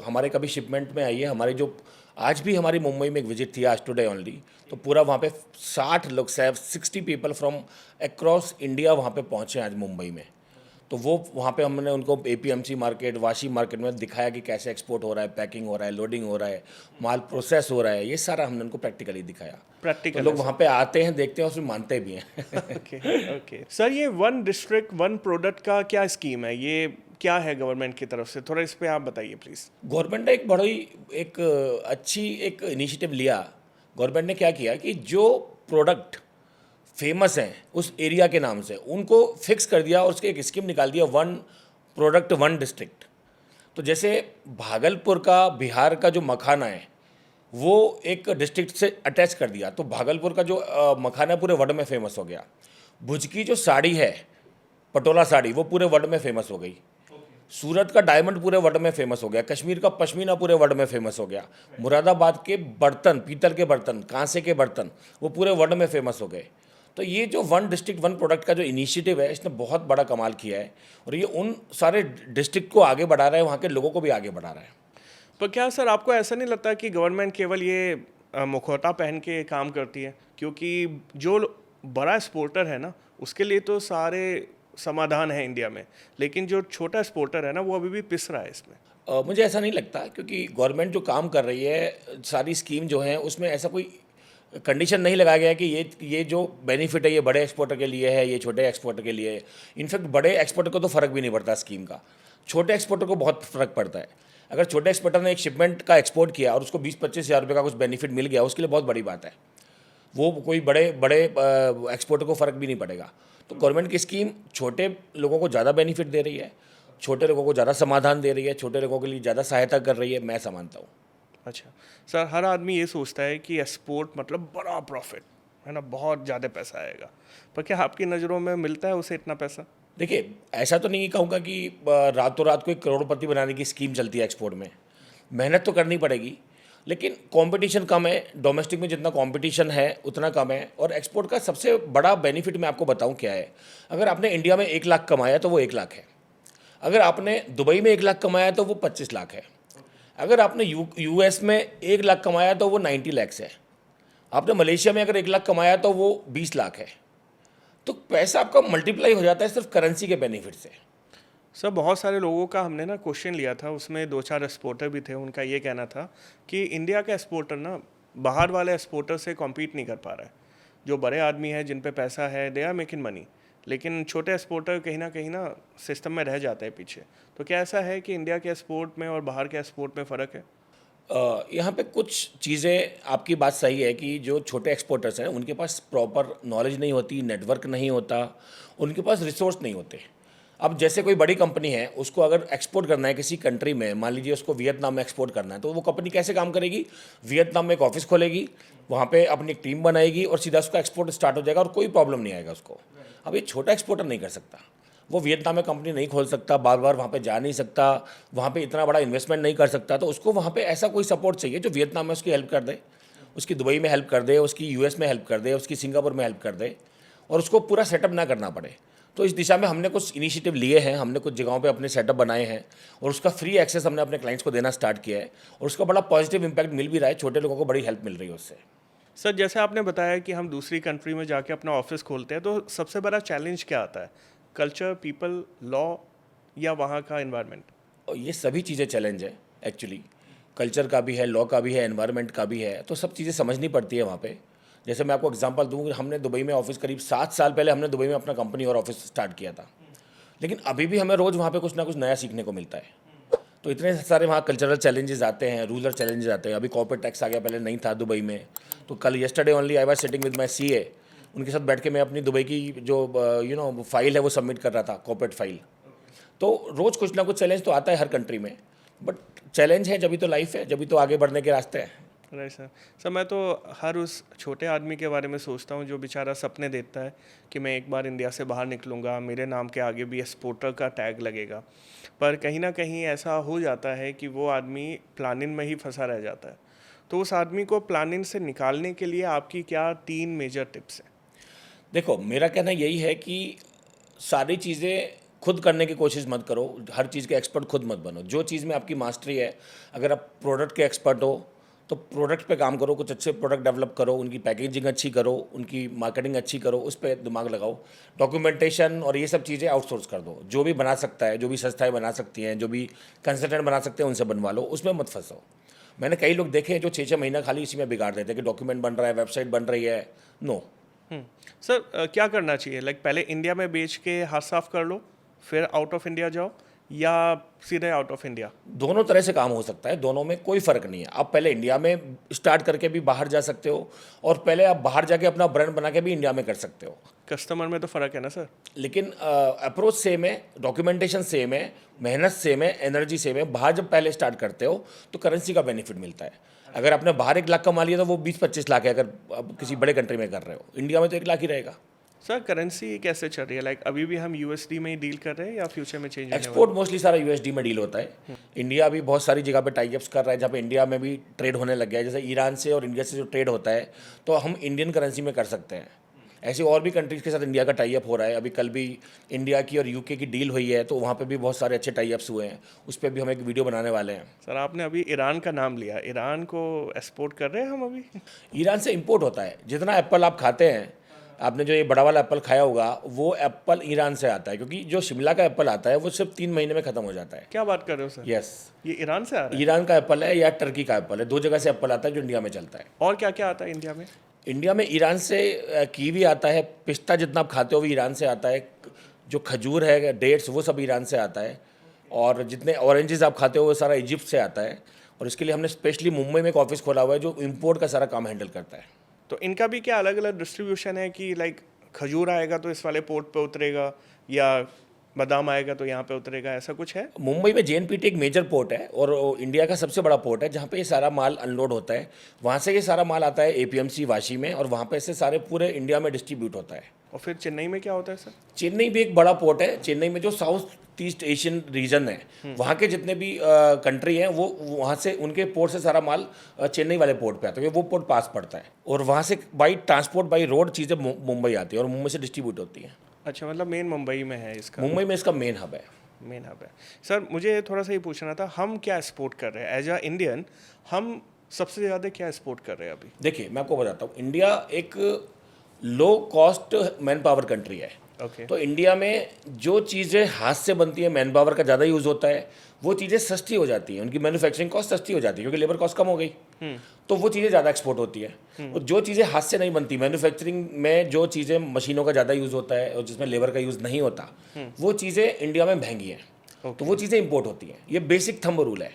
हमारे कभी शिपमेंट में आइए। हमारे जो आज भी हमारी मुंबई में एक विजिट थी, आज टुडे ओनली, तो पूरा वहाँ पे 60 लोग, 60 पीपल फ्रॉम अक्रॉस इंडिया वहाँ पे पहुँचे आज मुंबई में। तो वो वहाँ पे हमने उनको एपीएमसी मार्केट, वाशी मार्केट में दिखाया कि कैसे एक्सपोर्ट हो रहा है, पैकिंग हो रहा है, लोडिंग हो रहा है, माल प्रोसेस हो रहा है। ये सारा हमने उनको प्रैक्टिकली दिखाया। तो प्रैक्टिकल लोग वहाँ पे आते हैं, देखते हैं और उसमें मानते भी हैं। ओके, ओके सर, ये वन डिस्ट्रिक्ट वन प्रोडक्ट का क्या स्कीम है? ये क्या है गवर्नमेंट की तरफ से? थोड़ा इस पे आप बताइए प्लीज़। गवर्नमेंट ने एक बड़ी एक अच्छी एक इनिशिएटिव लिया। गवर्नमेंट ने क्या किया कि जो प्रोडक्ट फेमस हैं उस एरिया के नाम से, उनको फिक्स कर दिया और उसके एक स्कीम निकाल दिया, वन प्रोडक्ट वन डिस्ट्रिक्ट। तो जैसे भागलपुर का, बिहार का जो मखाना है वो एक डिस्ट्रिक्ट से अटैच कर दिया, तो भागलपुर का जो मखाना पूरे वर्ल्ड में फेमस हो गया। भुज की जो साड़ी है, पटोला साड़ी, वो पूरे वर्ल्ड में फेमस हो गई। सूरत का डायमंड पूरे वर्ल्ड में फेमस हो गया। कश्मीर का पश्मीना पूरे वर्ल्ड में फेमस हो गया। मुरादाबाद के बर्तन, पीतल के बर्तन, कांसे के बर्तन, वो पूरे वर्ल्ड में फेमस हो गए। तो ये जो वन डिस्ट्रिक्ट वन प्रोडक्ट का जो इनिशिएटिव है, इसने बहुत बड़ा कमाल किया है और ये उन सारे डिस्ट्रिक्ट को आगे बढ़ा रहा है, वहाँ के लोगों को भी आगे बढ़ा रहा है। पर क्या सर आपको ऐसा नहीं लगता कि गवर्नमेंट केवल ये मुखौटा पहन के काम करती है? क्योंकि जो बड़ा एक्सपोर्टर है ना, उसके लिए तो सारे समाधान है इंडिया में, लेकिन जो छोटा एक्सपोर्टर है ना, वो अभी भी पिस रहा है इसमें। मुझे ऐसा नहीं लगता, क्योंकि गवर्नमेंट जो काम कर रही है, सारी स्कीम जो है उसमें ऐसा कोई कंडीशन नहीं लगाया गया है कि ये जो बेनिफिट है ये बड़े एक्सपोर्टर के लिए है, ये छोटे एक्सपोर्टर के लिए है। इनफैक्ट बड़े एक्सपोर्टर को तो फ़र्क भी नहीं पड़ता स्कीम का, छोटे एक्सपोर्टर को बहुत फ़र्क पड़ता है। अगर छोटे एक्सपोर्टर ने एक शिपमेंट का एक्सपोर्ट किया और उसको 20-25 हज़ार रुपये का कुछ बेनिफिट मिल गया, उसके लिए बहुत बड़ी बात है। वो कोई बड़े बड़े एक्सपोर्टर को फ़र्क भी नहीं पड़ेगा। तो गवर्नमेंट की स्कीम छोटे लोगों को ज़्यादा बेनिफिट दे रही है, छोटे लोगों को ज़्यादा समाधान दे रही है, छोटे लोगों के लिए ज़्यादा सहायता कर रही है, मैं ऐसा मानता हूँ। अच्छा सर, हर आदमी ये सोचता है कि एक्सपोर्ट मतलब बड़ा प्रॉफिट है ना, बहुत ज़्यादा पैसा आएगा, पर क्या आपकी नज़रों में मिलता है उसे इतना पैसा? देखिए, ऐसा तो नहीं कहूँगा कि रातों रात कोई करोड़पति बनाने की स्कीम चलती है एक्सपोर्ट में। मेहनत तो करनी पड़ेगी, लेकिन कंपटीशन कम है। डोमेस्टिक में जितना कंपटीशन है उतना कम है। और एक्सपोर्ट का सबसे बड़ा बेनिफिट मैं आपको बताऊं क्या है। अगर आपने इंडिया में 1 लाख कमाया तो वो 1 लाख है। अगर आपने दुबई में 1 लाख कमाया तो वो 25 लाख है। अगर आपने यूएस में 1 लाख कमाया तो वो 90 लैक्स है। आपने मलेशिया में अगर 1 लाख कमाया तो वो 20 लाख है। तो पैसा आपका मल्टीप्लाई हो जाता है सिर्फ करेंसी के बेनिफिट से। सर बहुत सारे लोगों का हमने ना क्वेश्चन लिया था, उसमें 2-4 एक्सपोर्टर भी थे, उनका ये कहना था कि इंडिया का एक्सपोर्टर ना बाहर वाले एक्सपोर्टर से कॉम्पीट नहीं कर पा रहा है। जो बड़े आदमी हैं, जिन पे पैसा है, दे आर मेकिंग मनी, लेकिन छोटे एक्सपोर्टर कहीं ना सिस्टम में रह जाते हैं पीछे। तो क्या ऐसा है कि इंडिया के एक्सपोर्ट में और बाहर के एक्सपोर्ट में फ़र्क है? यहाँ पे कुछ चीज़ें, आपकी बात सही है कि जो छोटे एक्सपोर्टर्स हैं उनके पास प्रॉपर नॉलेज नहीं होती, नेटवर्क नहीं होता, उनके पास रिसोर्स नहीं होते। अब जैसे कोई बड़ी कंपनी है, उसको अगर एक्सपोर्ट करना है किसी कंट्री में, मान लीजिए उसको वियतनाम में एक्सपोर्ट करना है, तो वो कंपनी कैसे काम करेगी? वियतनाम में एक ऑफिस खोलेगी, वहाँ पे अपनी एक टीम बनाएगी और सीधा उसका एक्सपोर्ट स्टार्ट हो जाएगा और कोई प्रॉब्लम नहीं आएगा उसको। अब ये छोटा एक्सपोर्टर नहीं कर सकता, वो वियतनाम में कंपनी नहीं खोल सकता, बार बार वहाँ पे जा नहीं सकता, वहाँ पे इतना बड़ा इन्वेस्टमेंट नहीं कर सकता। तो उसको वहाँ पे ऐसा कोई सपोर्ट चाहिए जो वियतनाम में उसकी हेल्प कर दे, उसकी दुबई में हेल्प कर दे, उसकी यूएस में हेल्प कर दे, उसकी सिंगापुर में हेल्प कर दे, और उसको पूरा सेटअप ना करना पड़े। तो इस दिशा में हमने कुछ इनिशिएटिव लिए हैं, हमने कुछ जगहों पे अपने सेटअप बनाए हैं और उसका फ्री एक्सेस हमने अपने क्लाइंट्स को देना स्टार्ट किया है और उसका बड़ा पॉजिटिव इंपैक्ट मिल भी रहा है। छोटे लोगों को बड़ी हेल्प मिल रही है उससे। सर जैसे आपने बताया कि हम दूसरी कंट्री में जाके अपना ऑफिस खोलते हैं, तो सबसे बड़ा चैलेंज क्या आता है? कल्चर, पीपल, लॉ, या वहाँ का एनवायरनमेंट? और ये सभी चीज़ें चैलेंज है एक्चुअली। कल्चर का भी है, लॉ का भी है, एनवायरनमेंट का भी है, तो सब चीज़ें समझनी पड़ती है वहाँ पे। जैसे मैं आपको एग्जांपल दूँ, हमने दुबई में ऑफिस करीब 7 साल पहले हमने दुबई में अपना कंपनी और ऑफिस स्टार्ट किया था, लेकिन अभी भी हमें रोज़ वहाँ पे कुछ ना कुछ नया सीखने को मिलता है। तो इतने सारे वहाँ कल्चरल चैलेंजेस आते हैं, रूरल चैलेंजेस आते हैं। अभी कॉर्पोरेट टैक्स आ गया, पहले नहीं था दुबई में। तो कल yesterday only I was sitting with my CA, उनके साथ बैठ के मैं अपनी दुबई की जो फाइल है वो सबमिट कर रहा था, कॉर्पोरेट फाइल। तो रोज़ कुछ ना कुछ चैलेंज तो आता है हर कंट्री में, बट चैलेंज है जभी तो लाइफ है, जभी तो आगे बढ़ने के रास्ते हैं। Right sir. सर मैं तो हर उस छोटे आदमी के बारे में सोचता हूँ जो बेचारा सपने देखता है कि मैं एक बार इंडिया से बाहर निकलूँगा, मेरे नाम के आगे भी एक्सपोर्टर का टैग लगेगा, पर कहीं ना कहीं ऐसा हो जाता है कि वो आदमी प्लानिंग में ही फंसा रह जाता है। तो उस आदमी को प्लानिंग से निकालने के लिए आपकी क्या 3 मेजर टिप्स हैं? देखो, मेरा कहना यही है कि सारी चीज़ें खुद करने की कोशिश मत करो, हर चीज़ के एक्सपर्ट खुद मत बनो। जो चीज़ में आपकी मास्टरी है, अगर आप प्रोडक्ट के एक्सपर्ट हो तो प्रोडक्ट पे काम करो, कुछ अच्छे प्रोडक्ट डेवलप करो, उनकी पैकेजिंग अच्छी करो, उनकी मार्केटिंग अच्छी करो, उस पर दिमाग लगाओ। डॉक्यूमेंटेशन और ये सब चीज़ें आउटसोर्स कर दो। जो भी बना सकता है, जो भी संस्थाएं बना सकती हैं, जो भी कंसल्टेंट बना सकते हैं, उनसे बनवा लो, उसमें मत फंसो। मैंने कई लोग देखे हैं जो 6-6 महीना खाली इसी में बिगाड़ देते हैं कि डॉक्यूमेंट बन रहा है, वेबसाइट बन रही है। नो। सर क्या करना चाहिए? लाइक पहले इंडिया में बेच के हाथ साफ कर लो, फिर आउट ऑफ इंडिया जाओ, या सीधे आउट ऑफ इंडिया? दोनों तरह से काम हो सकता है, दोनों में कोई फ़र्क नहीं है। आप पहले इंडिया में स्टार्ट करके भी बाहर जा सकते हो, और पहले आप बाहर जाके अपना ब्रांड बना के भी इंडिया में कर सकते हो। कस्टमर में तो फ़र्क है ना सर? लेकिन अप्रोच सेम है, डॉक्यूमेंटेशन सेम है, मेहनत सेम है, एनर्जी सेम है। बाहर जब पहले स्टार्ट करते हो तो करेंसी का बेनिफिट मिलता है। अगर आपने बाहर 1 लाख कमा लिया तो वो 20-25 लाख है, अगर आप किसी बड़े कंट्री में कर रहे हो। इंडिया में तो 1 लाख ही रहेगा। सर करेंसी कैसे चल रही है? लाइक अभी भी हम यूएसडी में ही डील कर रहे हैं या फ्यूचर में चेंज होने वाला एक्सपोर्ट मोस्टली सारा यूएसडी में डील होता है। इंडिया भी बहुत सारी जगह पे टाइप्स कर रहा है, जहाँ पे इंडिया में भी ट्रेड होने लग गया है। जैसे ईरान से और इंडिया से जो ट्रेड होता है तो हम इंडियन करेंसी में कर सकते हैं। ऐसे और भी कंट्रीज़ के साथ इंडिया का टाइप हो रहा है। अभी कल भी इंडिया की और यूके की डील हुई है, तो वहाँ पे भी बहुत सारे अच्छे टाइप्स हुए हैं। उस पर भी हम एक वीडियो बनाने वाले हैं। सर आपने अभी ईरान का नाम लिया, ईरान को एक्सपोर्ट कर रहे हैं हम अभी? ईरान से इंपोर्ट होता है। जितना एप्पल आप खाते हैं, आपने जो ये बड़ा वाला एप्पल खाया होगा, वो एप्पल ईरान से आता है, क्योंकि जो शिमला का एप्पल आता है वो सिर्फ 3 महीने में ख़त्म हो जाता है। क्या बात कर रहे हो सर? यस, ये ईरान से आ रहा है? ईरान का एप्पल है या टर्की का एप्पल है, 2 जगह से एप्पल आता है जो इंडिया में चलता है। और क्या क्या आता है इंडिया में? इंडिया में ईरान से कीवी आता है, पिस्ता जितना आप खाते हो वो ईरान से आता है, जो खजूर है, डेट्स, वो सब ईरान से आता है, और जितने ऑरेंजेस आप खाते हो वो सारा इजिप्ट से आता है। और इसके लिए हमने स्पेशली मुंबई में एक ऑफिस खोला हुआ है जो इंपोर्ट का सारा काम हैंडल करता है। तो इनका भी क्या अलग अलग डिस्ट्रीब्यूशन है कि लाइक खजूर आएगा तो इस वाले पोर्ट पे उतरेगा, या बादाम आएगा तो यहाँ पे उतरेगा, ऐसा कुछ है? मुंबई में जेएनपीटी एक मेजर पोर्ट है और इंडिया का सबसे बड़ा पोर्ट है, जहाँ पे ये सारा माल अनलोड होता है। वहाँ से ये सारा माल आता है एपीएमसी वाशी में, और वहाँ पे से सारे पूरे इंडिया में डिस्ट्रीब्यूट होता है। और फिर चेन्नई में क्या होता है सर? चेन्नई भी एक बड़ा पोर्ट है। चेन्नई में जो साउथ ईस्ट एशियन रीजन है, वहाँ के जितने भी कंट्री हैं, वो वहाँ से उनके पोर्ट से सारा माल चेन्नई वाले पोर्ट पे आता है, वो पोर्ट पास पड़ता है, और वहाँ से बाई ट्रांसपोर्ट बाई रोड चीज़ें मुंबई आती है और मुंबई से डिस्ट्रीब्यूट होती हैं। अच्छा, मतलब मेन मुंबई में है इसका? मुंबई में इसका मेन हब है। मेन हब है। सर मुझे थोड़ा सा ये पूछना था, हम क्या एक्सपोर्ट कर रहे हैं एज अ इंडियन? हम सबसे ज़्यादा क्या एक्सपोर्ट कर रहे हैं अभी? देखिए, मैं आपको बताता हूँ, इंडिया एक low cost man power country है। ओके। तो इंडिया में जो चीज़ें हाथ से बनती है, मैन पावर का ज़्यादा यूज़ होता है, वो चीज़ें सस्ती हो जाती हैं, उनकी मैन्युफैक्चरिंग कॉस्ट सस्ती हो जाती है क्योंकि लेबर कॉस्ट कम हो गई। तो वो चीज़ें ज़्यादा एक्सपोर्ट होती है। और जो चीज़ें हाथ से नहीं बनती, मैन्युफैक्चरिंग में जो चीज़ें मशीनों का ज़्यादा यूज़ होता है और जिसमें लेबर का यूज़ नहीं होता, वो चीज़ें इंडिया में महंगी हैं। तो वो चीज़ें इंपोर्ट होती हैं। ये बेसिक थंब रूल है।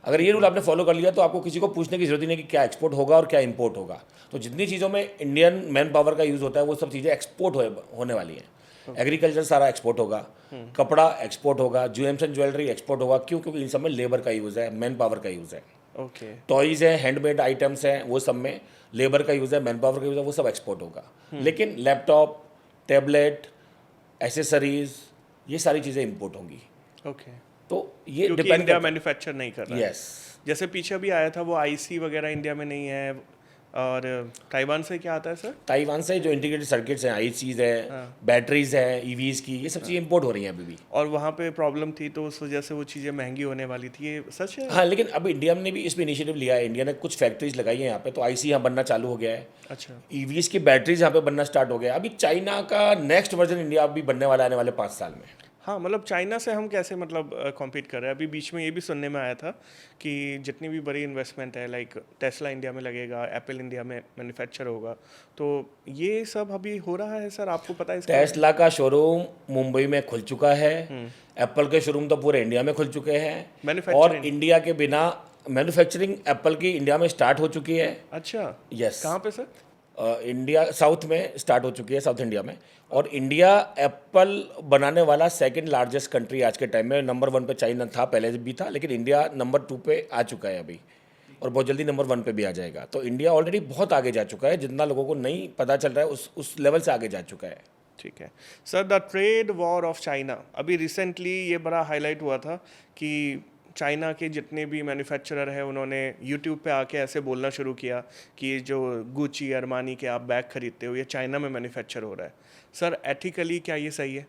अगर ये रूल आपने फॉलो कर लिया तो आपको किसी को पूछने की जरूरत ही नहीं कि क्या एक्सपोर्ट होगा और क्या इंपोर्ट होगा। तो जितनी चीज़ों में इंडियन मैन पावर का यूज़ होता है, वो सब चीज़ें एक्सपोर्ट होने वाली हैं। एग्रीकल्चर सारा एक्सपोर्ट होगा, कपड़ा एक्सपोर्ट होगा, ज्वेम्स एंड ज्वेलरी एक्सपोर्ट होगा। क्यों? क्योंकि इन सब में लेबर का यूज़ है, मैन पावर का यूज़ है। ओके। टॉयज़ हैं, हैंडमेड आइटम्स हैं, वो सब में लेबर का यूज़ है, मैन पावर का यूज़ है, वो सब एक्सपोर्ट होगा। लेकिन लैपटॉप, टैबलेट, एसेसरीज, ये सारी चीज़ें इंपोर्ट होंगी। ओके। तो ये क्योंकि डिपेंड इंडिया मैन्युफैक्चर नहीं कर रहा है। यस। जैसे पीछे भी आया था वो आईसी वगैरह इंडिया में नहीं है। और ताइवान से क्या आता है सर? ताइवान से जो इंटीग्रेटेड सर्किट्स हैं, आईसीज है, बैटरीज हैं, ईवीज की, ये सब चीज़ें इंपोर्ट हो रही हैं अभी भी। और वहाँ पे प्रॉब्लम थी तो उस वजह से वो चीज़ें महंगी होने वाली थी, ये सच है? हाँ, लेकिन अब इंडिया ने भी इस पर इनिशिएटिव लिया है। इंडिया ने कुछ फैक्ट्रीज लगाई हैं यहाँ पे, तो आईसी यहाँ बनना चालू हो गया है। अच्छा। ईवीज की बैटरीज यहाँ पे बनना स्टार्ट हो गया है। अभी चाइना का नेक्स्ट वर्जन इंडिया अभी बनने वाला, आने वाले 5 साल में। हाँ, मतलब चाइना से हम कैसे मतलब कॉम्पीट कर रहे हैं? अभी बीच में ये भी सुनने में आया था कि जितनी भी बड़ी इन्वेस्टमेंट है, लाइक टेस्ला इंडिया में लगेगा, एप्पल इंडिया में मैन्युफैक्चर होगा, तो ये सब अभी हो रहा है सर, आपको पता है इसका? टेस्ला का शोरूम मुंबई में खुल चुका है। एप्पल के शोरूम तो पूरे इंडिया में खुल चुके हैं, और मैन्युफैक्चरिंग? इंडिया के बिना मैन्युफैक्चरिंग एप्पल की इंडिया में स्टार्ट हो चुकी है। अच्छा। यस। कहाँ पे सर? इंडिया साउथ में स्टार्ट हो चुकी है, साउथ इंडिया में। और इंडिया एप्पल बनाने वाला सेकंड लार्जेस्ट कंट्री आज के टाइम में। नंबर 1 पे चाइना था, पहले भी था, लेकिन इंडिया नंबर 2 पे आ चुका है अभी, और बहुत जल्दी नंबर 1 पे भी आ जाएगा। तो इंडिया ऑलरेडी बहुत आगे जा चुका है, जितना लोगों को नहीं पता चल रहा है उस लेवल से आगे जा चुका है। ठीक है sir. The trade war of China, अभी रिसेंटली ये बड़ा हाईलाइट हुआ था कि चाइना के जितने भी मैन्युफैक्चरर हैं उन्होंने यूट्यूब पे आके ऐसे बोलना शुरू किया कि जो गुची, अरमानी के आप बैग खरीदते हो, ये चाइना में मैन्युफैक्चर हो रहा है। सर एथिकली क्या ये सही है?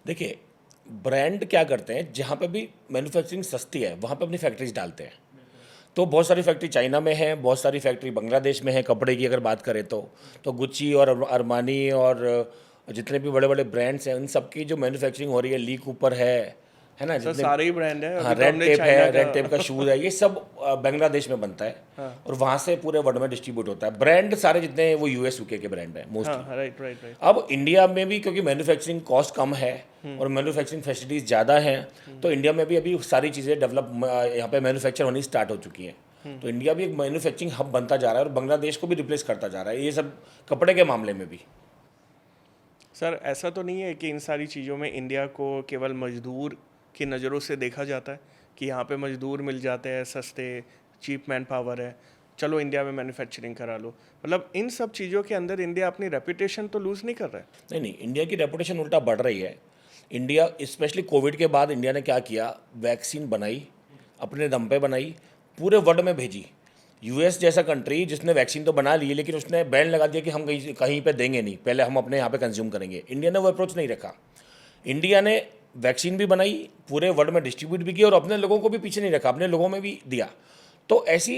देखिए, ब्रांड क्या करते हैं, जहाँ पे भी मैन्युफैक्चरिंग सस्ती है वहाँ पे अपनी फैक्ट्रीज डालते हैं। तो बहुत सारी फैक्ट्री चाइना में है, बहुत सारी फैक्ट्री बांग्लादेश में है, कपड़े की अगर बात करें तो गुची और अरमानी और जितने भी बड़े बड़े ब्रांड्स हैं, उन सब की जो मैन्युफैक्चरिंग हो रही है, ली कूपर है है ना, सर जितने सारे ही ब्रांड है। हाँ, अभी तो रेड हमने टेप चाइना है, का रेड टेप का शूज़ है, ये सब बांग्लादेश में बनता है और वहाँ से पूरे वर्ल्ड में डिस्ट्रीब्यूट होता है। ब्रांड सारे जितने हैं वो यूएस यूके के ब्रांड है मोस्टली। हाँ, राइट राइट राइट। अब इंडिया में भी क्योंकि मैन्युफैक्चरिंग कॉस्ट कम है और मैन्युफैक्चरिंग फैसिलिटीज़ ज़्यादा हैं, तो इंडिया में भी अभी सारी चीज़ें डेवलप यहाँ पे मैन्युफैक्चर होनी स्टार्ट हो चुकी हैं। तो इंडिया भी एक मैन्युफैक्चरिंग हब बनता जा रहा है और बांग्लादेश को भी रिप्लेस करता जा रहा है, ये सब कपड़े के मामले में भी। सर ऐसा तो नहीं है कि इन सारी चीज़ों में इंडिया को केवल मजदूर की नज़रों से देखा जाता है कि यहाँ पे मजदूर मिल जाते हैं सस्ते, चीप मैन पावर है, चलो इंडिया में मैन्युफैक्चरिंग करा लो। मतलब इन सब चीज़ों के अंदर इंडिया अपनी रेपुटेशन तो लूज़ नहीं कर रहा है। नहीं नहीं, इंडिया की रेपुटेशन उल्टा बढ़ रही है। इंडिया स्पेशली कोविड के बाद इंडिया ने क्या किया, वैक्सीन बनाई, अपने दम पे बनाई, पूरे वर्ल्ड में भेजी। यूएस जैसा कंट्री जिसने वैक्सीन तो बना ली लेकिन उसने बैन लगा दिया कि हम कहीं कहीं पे देंगे नहीं, पहले हम अपने यहाँ पे कंज्यूम करेंगे। इंडिया ने वो अप्रोच नहीं रखा। इंडिया ने वैक्सीन भी बनाई, पूरे वर्ल्ड में डिस्ट्रीब्यूट भी किया और अपने लोगों को भी पीछे नहीं रखा, अपने लोगों में भी दिया। तो ऐसी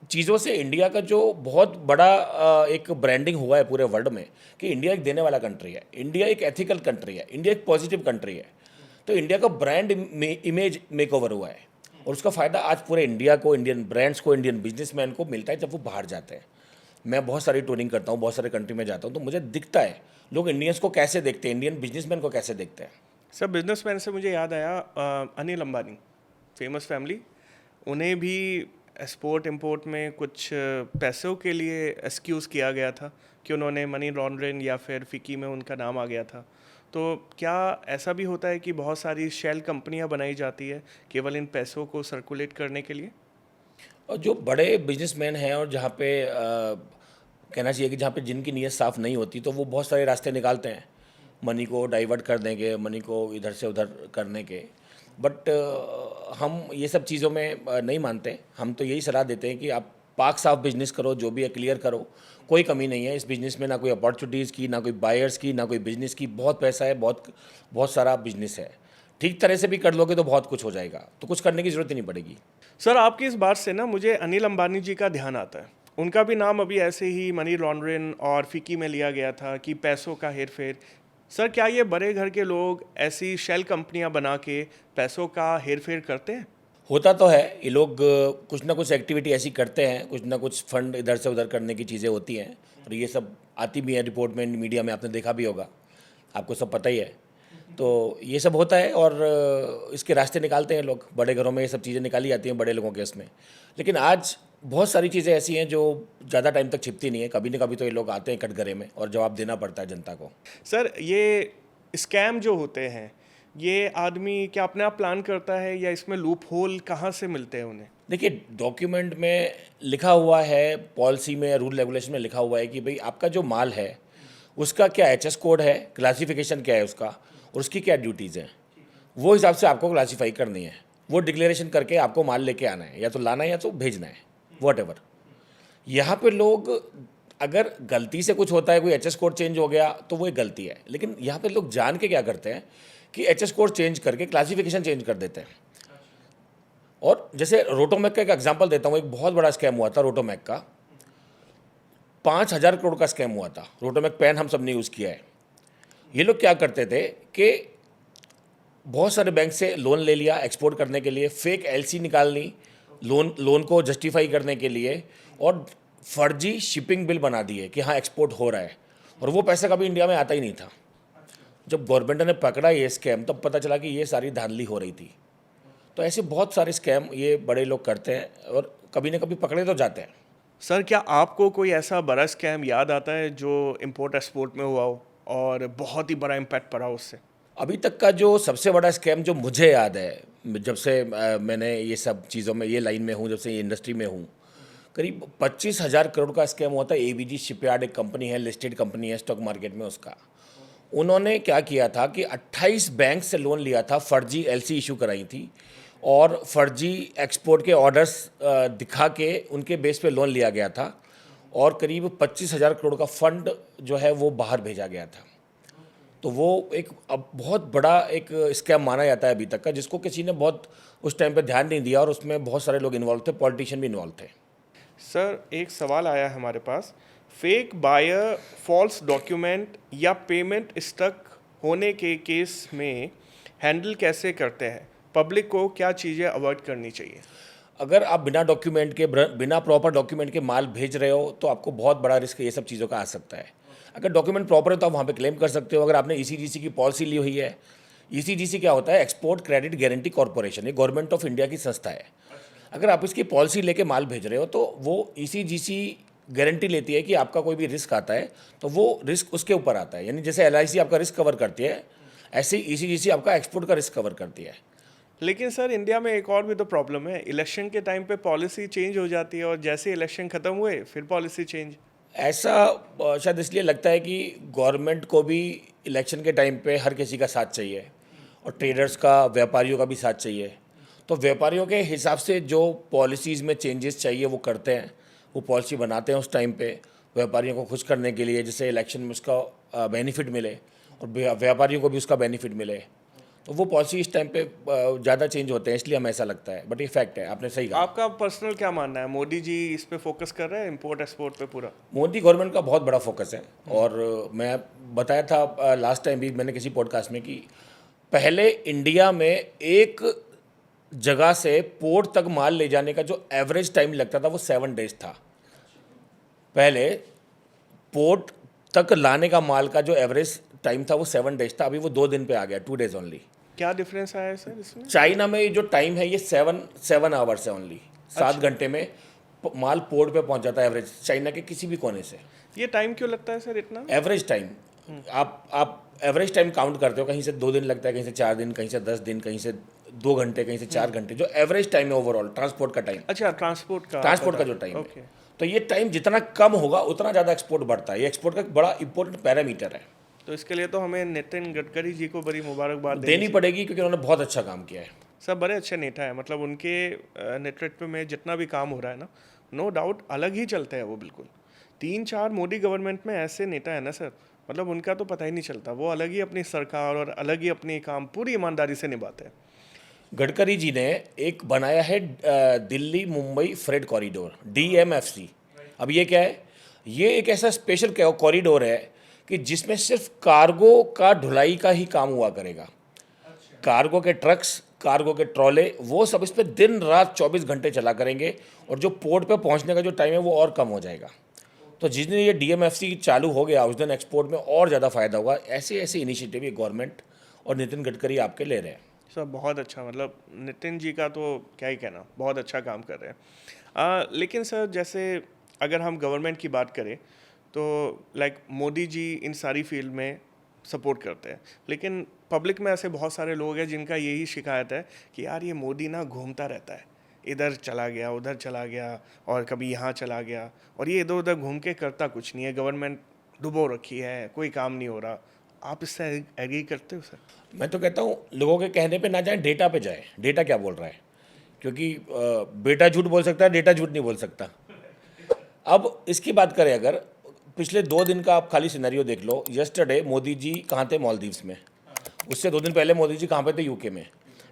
चीज़ों से इंडिया का जो बहुत बड़ा एक ब्रांडिंग हुआ है पूरे वर्ल्ड में कि इंडिया एक देने वाला कंट्री है, इंडिया एक एथिकल कंट्री है, इंडिया एक पॉजिटिव कंट्री है। तो इंडिया का ब्रांड इमेज मेक ओवर हुआ है और उसका फ़ायदा आज पूरे इंडिया को, इंडियन ब्रांड्स को, इंडियन बिजनेसमैन को मिलता है जब वो बाहर जाते हैं। मैं बहुत सारी टूरिंग करता हूँ, बहुत सारे कंट्री में जाता हूँ, तो मुझे दिखता है लोग इंडियंस को कैसे देखते हैं, इंडियन बिजनेसमैन को कैसे देखते हैं। सर बिजनेसमैन से मुझे याद आया अनिल अंबानी, फेमस फैमिली, उन्हें भी एक्सपोर्ट इंपोर्ट में कुछ पैसों के लिए एक्सक्यूज़ किया गया था कि उन्होंने मनी लॉन्ड्रिंग या फिर फिकी में उनका नाम आ गया था। तो क्या ऐसा भी होता है कि बहुत सारी शेल कंपनियां बनाई जाती है केवल इन पैसों को सर्कुलेट करने के लिए? और जो बड़े बिजनेसमैन हैं और जहाँ पे कहना चाहिए कि जहाँ पे जिनकी नीयत साफ़ नहीं होती तो वो बहुत सारे रास्ते निकालते हैं मनी को डाइवर्ट कर देंगे, मनी को इधर से उधर करने के। बट हम ये सब चीज़ों में नहीं मानते। हम तो यही सलाह देते हैं कि आप पाक साफ बिजनेस करो, जो भी है क्लियर करो, कोई कमी नहीं है इस बिज़नेस में, ना कोई अपॉर्चुनिटीज़ की, ना कोई बायर्स की, ना कोई बिजनेस की। बहुत पैसा है, बहुत बहुत सारा बिजनेस है। ठीक तरह से भी कर लोगे तो बहुत कुछ हो जाएगा, तो कुछ करने की ज़रूरत ही नहीं पड़ेगी। सर आपकी इस बात से ना मुझे अनिल अंबानी जी का ध्यान आता है। उनका भी नाम अभी ऐसे ही मनी लॉन्ड्रिंग और फिकी में लिया गया था कि पैसों का हेर फेर। सर क्या ये बड़े घर के लोग ऐसी शेल कंपनियां बना के पैसों का हेर फेर करते हैं? होता तो है, ये लोग कुछ ना कुछ एक्टिविटी ऐसी करते हैं, कुछ ना कुछ फंड इधर से उधर करने की चीज़ें होती हैं और ये सब आती भी है रिपोर्ट में, मीडिया में आपने देखा भी होगा, आपको सब पता ही है। तो ये सब होता है और इसके रास्ते निकालते हैं लोग, बड़े घरों में ये सब चीज़ें निकाली जाती हैं बड़े लोगों के इसमें। लेकिन आज बहुत सारी चीज़ें ऐसी हैं जो ज़्यादा टाइम तक छिपती नहीं है, कभी ना कभी तो ये लोग आते हैं कटघरे में और जवाब देना पड़ता है जनता को। सर ये स्कैम जो होते हैं ये आदमी क्या अपने आप प्लान करता है या इसमें लूप होल कहाँ से मिलते हैं उन्हें? देखिए, डॉक्यूमेंट में लिखा हुआ है, पॉलिसी में, रूल रेगुलेशन में लिखा हुआ है कि भाई आपका जो माल है उसका क्या एचएस कोड है, क्लासिफिकेशन क्या है उसका और उसकी क्या ड्यूटीज़ हैं, वो हिसाब से आपको क्लासीफाई करनी है। वो डिक्लेरेशन करके आपको माल लेके आना है, या तो लाना है या तो भेजना है, वॉट। यहाँ पे लोग अगर गलती से कुछ होता है, कोई एचएस कोड चेंज हो गया तो वो एक गलती है, लेकिन यहाँ पे लोग जान के क्या करते हैं कि एचएस कोड चेंज करके क्लासिफिकेशन चेंज कर देते हैं। और जैसे रोटोमैक का एक एग्जांपल देता हूँ, एक बहुत बड़ा स्कैम हुआ था रोटोमैक का, 5,000 करोड़ का स्कैम हुआ था। रोटोमैक पेन हम सब ने यूज़ किया है। ये लोग क्या करते थे कि बहुत सारे बैंक से लोन ले लिया एक्सपोर्ट करने के लिए, फेक एलसी निकाल ली लोन को जस्टिफाई करने के लिए, और फर्जी शिपिंग बिल बना दिए कि हाँ एक्सपोर्ट हो रहा है, और वो पैसा कभी इंडिया में आता ही नहीं था। जब गवर्नमेंट ने पकड़ा ये स्कैम तब पता चला कि ये सारी धांधली हो रही थी। तो ऐसे बहुत सारे स्कैम ये बड़े लोग करते हैं और कभी ना कभी पकड़े तो जाते हैं। सर क्या आपको कोई ऐसा बड़ा स्कैम याद आता है जो इंपोर्ट एक्सपोर्ट में हुआ हो और बहुत ही बड़ा इम्पैक्ट पड़ा हो उससे? अभी तक का जो सबसे बड़ा स्कैम जो मुझे याद है, जब से मैंने ये सब चीज़ों में, ये लाइन में हूँ, जब से ये इंडस्ट्री में हूँ, करीब 25,000 करोड़ का स्कैम हुआ था। एबीजी शिपयार्ड एक कंपनी है, लिस्टेड कंपनी है स्टॉक मार्केट में, उसका उन्होंने क्या किया था कि 28 बैंक से लोन लिया था, फर्जी एलसी इशू कराई थी और फर्जी एक्सपोर्ट के ऑर्डर्स दिखा के उनके बेस पे लोन लिया गया था, और करीब 25,000 करोड़ का फंड जो है वो बाहर भेजा गया था। तो वो एक अब बहुत बड़ा एक स्कैम माना जाता है अभी तक का, जिसको किसी ने बहुत उस टाइम पे ध्यान नहीं दिया और उसमें बहुत सारे लोग इन्वॉल्व थे, पॉलिटिशियन भी इन्वॉल्व थे। सर एक सवाल आया है हमारे पास, फेक बायर, फॉल्स डॉक्यूमेंट या पेमेंट स्टक होने के केस में हैंडल कैसे करते हैं? पब्लिक को क्या चीज़ें अवॉइड करनी चाहिए? अगर आप बिना डॉक्यूमेंट के बिना प्रॉपर डॉक्यूमेंट के माल भेज रहे हो तो आपको बहुत बड़ा रिस्क ये सब चीज़ों का आ सकता है। अगर डॉक्यूमेंट प्रॉपर है तो आप वहाँ पे क्लेम कर सकते हो। अगर आपने ईसीजीसी की पॉलिसी ली हुई है, ईसीजीसी क्या होता है, एक्सपोर्ट क्रेडिट गारंटी कॉरपोरेशन, ये गवर्नमेंट ऑफ इंडिया की संस्था है। अगर आप इसकी पॉलिसी लेके माल भेज रहे हो तो वो ईसीजीसी गारंटी लेती है कि आपका कोई भी रिस्क आता है तो वो रिस्क उसके ऊपर आता है। यानी जैसे एलआईसी आपका रिस्क कवर करती है, ऐसे ही ईसीजीसी आपका एक्सपोर्ट का रिस्क कवर करती है। लेकिन सर इंडिया में एक और भी तो प्रॉब्लम है, इलेक्शन के टाइम पे पॉलिसी चेंज हो जाती है और जैसे इलेक्शन ख़त्म हुए फिर पॉलिसी चेंज। ऐसा शायद इसलिए लगता है कि गवर्नमेंट को भी इलेक्शन के टाइम पे हर किसी का साथ चाहिए और ट्रेडर्स का, व्यापारियों का भी साथ चाहिए। तो व्यापारियों के हिसाब से जो पॉलिसीज़ में चेंजेस चाहिए वो करते हैं, वो पॉलिसी बनाते हैं उस टाइम पे व्यापारियों को खुश करने के लिए, जिससे इलेक्शन में उसका बेनिफिट मिले और व्यापारियों को भी उसका बेनिफिट मिले। तो वो पॉलिसी इस टाइम पे ज़्यादा चेंज होते हैं, इसलिए हमें ऐसा लगता है। बट ये फैक्ट है, आपने सही कहा। आपका पर्सनल क्या मानना है, मोदी जी इस पे फोकस कर रहे हैं इंपोर्ट एक्सपोर्ट पे पूरा? मोदी गवर्नमेंट का बहुत बड़ा फोकस है। और मैं बताया था लास्ट टाइम भी मैंने किसी पॉडकास्ट में कि पहले इंडिया में एक जगह से पोर्ट तक माल ले जाने का जो एवरेज टाइम लगता था वो 7 डेज था। पहले पोर्ट तक लाने का माल का जो एवरेज टाइम था वो 7 डेज था, अभी वो 2 दिन पे आ गया, 2 डेज ओनली। क्या डिफरेंस आया है सर इसमें? चाइना में ये जो टाइम है ये 7 आवर्स है ओनली। 7 घंटे में माल पोर्ट पे पहुंच जाता है एवरेज, चाइना के किसी भी कोने से। ये टाइम क्यों लगता है सर इतना? एवरेज टाइम, आप एवरेज टाइम काउंट करते हो, कहीं से 2 दिन लगता है, कहीं से 4 दिन, कहीं से 10 दिन, कहीं से 2 घंटे, कहीं से 4 घंटे, जो एवरेज टाइम है ओवरऑल ट्रांसपोर्ट का टाइम, अच्छा ट्रांसपोर्ट का जो टाइम ओके। है। तो ये टाइम जितना कम होगा उतना ज़्यादा एक्सपोर्ट बढ़ता है। ये एक्सपोर्ट का एक बड़ा इंपॉर्टेंट पैरामीटर है, तो इसके लिए तो हमें नितिन गडकरी जी को बड़ी मुबारकबाद देनी पड़ेगी, क्योंकि उन्होंने बहुत अच्छा काम किया है। सब बड़े अच्छे नेता है, मतलब उनके नेतृत्व में जितना भी काम हो रहा है ना, नो डाउट अलग ही चलते हैं वो बिल्कुल। 3-4 मोदी गवर्नमेंट में ऐसे नेता है ना सर, मतलब उनका तो पता ही नहीं चलता, वो अलग ही अपनी सरकार और अलग ही अपनी काम पूरी ईमानदारी से निभाते हैं। गडकरी जी ने एक बनाया है Delhi Mumbai freight corridor, DMFC। अब ये क्या है, ये एक ऐसा स्पेशल कॉरिडोर है कि जिसमें सिर्फ कार्गो का ढुलाई का ही काम हुआ करेगा। कार्गो के ट्रक्स, कार्गो के ट्रॉले, वो सब इस पर दिन रात 24 घंटे चला करेंगे और जो पोर्ट पे पहुंचने का जो टाइम है वो और कम हो जाएगा। तो जिस दिन ये DMFC चालू हो गया उस दिन एक्सपोर्ट में और ज़्यादा फायदा होगा। ऐसे ऐसे इनिशिएटिव ये गवर्नमेंट और नितिन गडकरी आपके ले रहे हैं। सर बहुत अच्छा, मतलब नितिन जी का तो क्या ही कहना, बहुत अच्छा काम कर रहे हैं। लेकिन सर जैसे अगर हम गवर्नमेंट की बात करें तो लाइक मोदी जी इन सारी फील्ड में सपोर्ट करते हैं, लेकिन पब्लिक में ऐसे बहुत सारे लोग हैं जिनका यही शिकायत है कि यार ये मोदी ना घूमता रहता है, इधर चला गया उधर चला गया और कभी यहाँ चला गया, और ये इधर उधर घूम के करता कुछ नहीं है, गवर्नमेंट डुबो रखी है, कोई काम नहीं हो रहा। आप इससे एग्री करते हो सर? मैं तो कहता हूँ लोगों के कहने पे ना जाएं, डेटा पे जाएं, डेटा क्या बोल रहा है। क्योंकि बेटा झूठ बोल सकता है, डेटा झूठ नहीं बोल सकता। अब इसकी बात करें, अगर पिछले 2 दिन का आप खाली सिनेरियो देख लो। यस्टरडे मोदी जी कहाँ थे? मालदीव्स में। उससे 2 दिन पहले मोदी जी कहाँ पे थे? यूके में।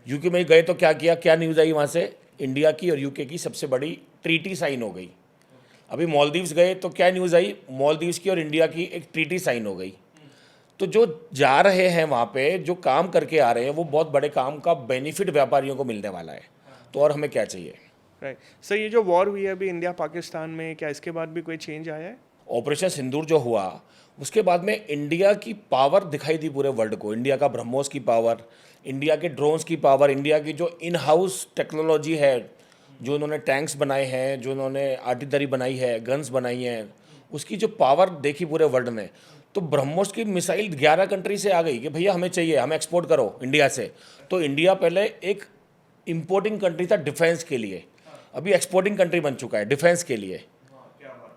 यूके में गए तो क्या किया, क्या न्यूज़ आई वहाँ से? इंडिया की और यूके की सबसे बड़ी ट्रीटी साइन हो गई। अभी मालदीव्स गए तो क्या न्यूज़ आई? मालदीव्स की और इंडिया की एक ट्रीटी साइन हो गई। तो जो जा रहे हैं वहाँ पे, जो काम करके आ रहे हैं, वो बहुत बड़े काम का बेनिफिट व्यापारियों को मिलने वाला है। तो और हमें क्या चाहिए? राइट सर, ये जो वॉर हुई है अभी इंडिया पाकिस्तान में, क्या इसके बाद भी कोई चेंज आया है? ऑपरेशन सिंदूर जो हुआ उसके बाद में इंडिया की पावर दिखाई दी पूरे वर्ल्ड को। इंडिया का ब्रह्मोस की पावर, इंडिया के ड्रोन्स की पावर, इंडिया की जो इन हाउस टेक्नोलॉजी है, जो उन्होंने टैंक्स बनाए हैं, जो उन्होंने आर्टिलरी बनाई है, गन्स बनाई हैं, उसकी जो पावर देखी पूरे वर्ल्ड ने। तो ब्रह्मोस की मिसाइल 11 कंट्री से आ गई कि भैया हमें चाहिए, हमें एक्सपोर्ट करो इंडिया से। तो इंडिया पहले एक इम्पोर्टिंग कंट्री था डिफेंस के लिए, अभी एक्सपोर्टिंग कंट्री बन चुका है डिफेंस के लिए।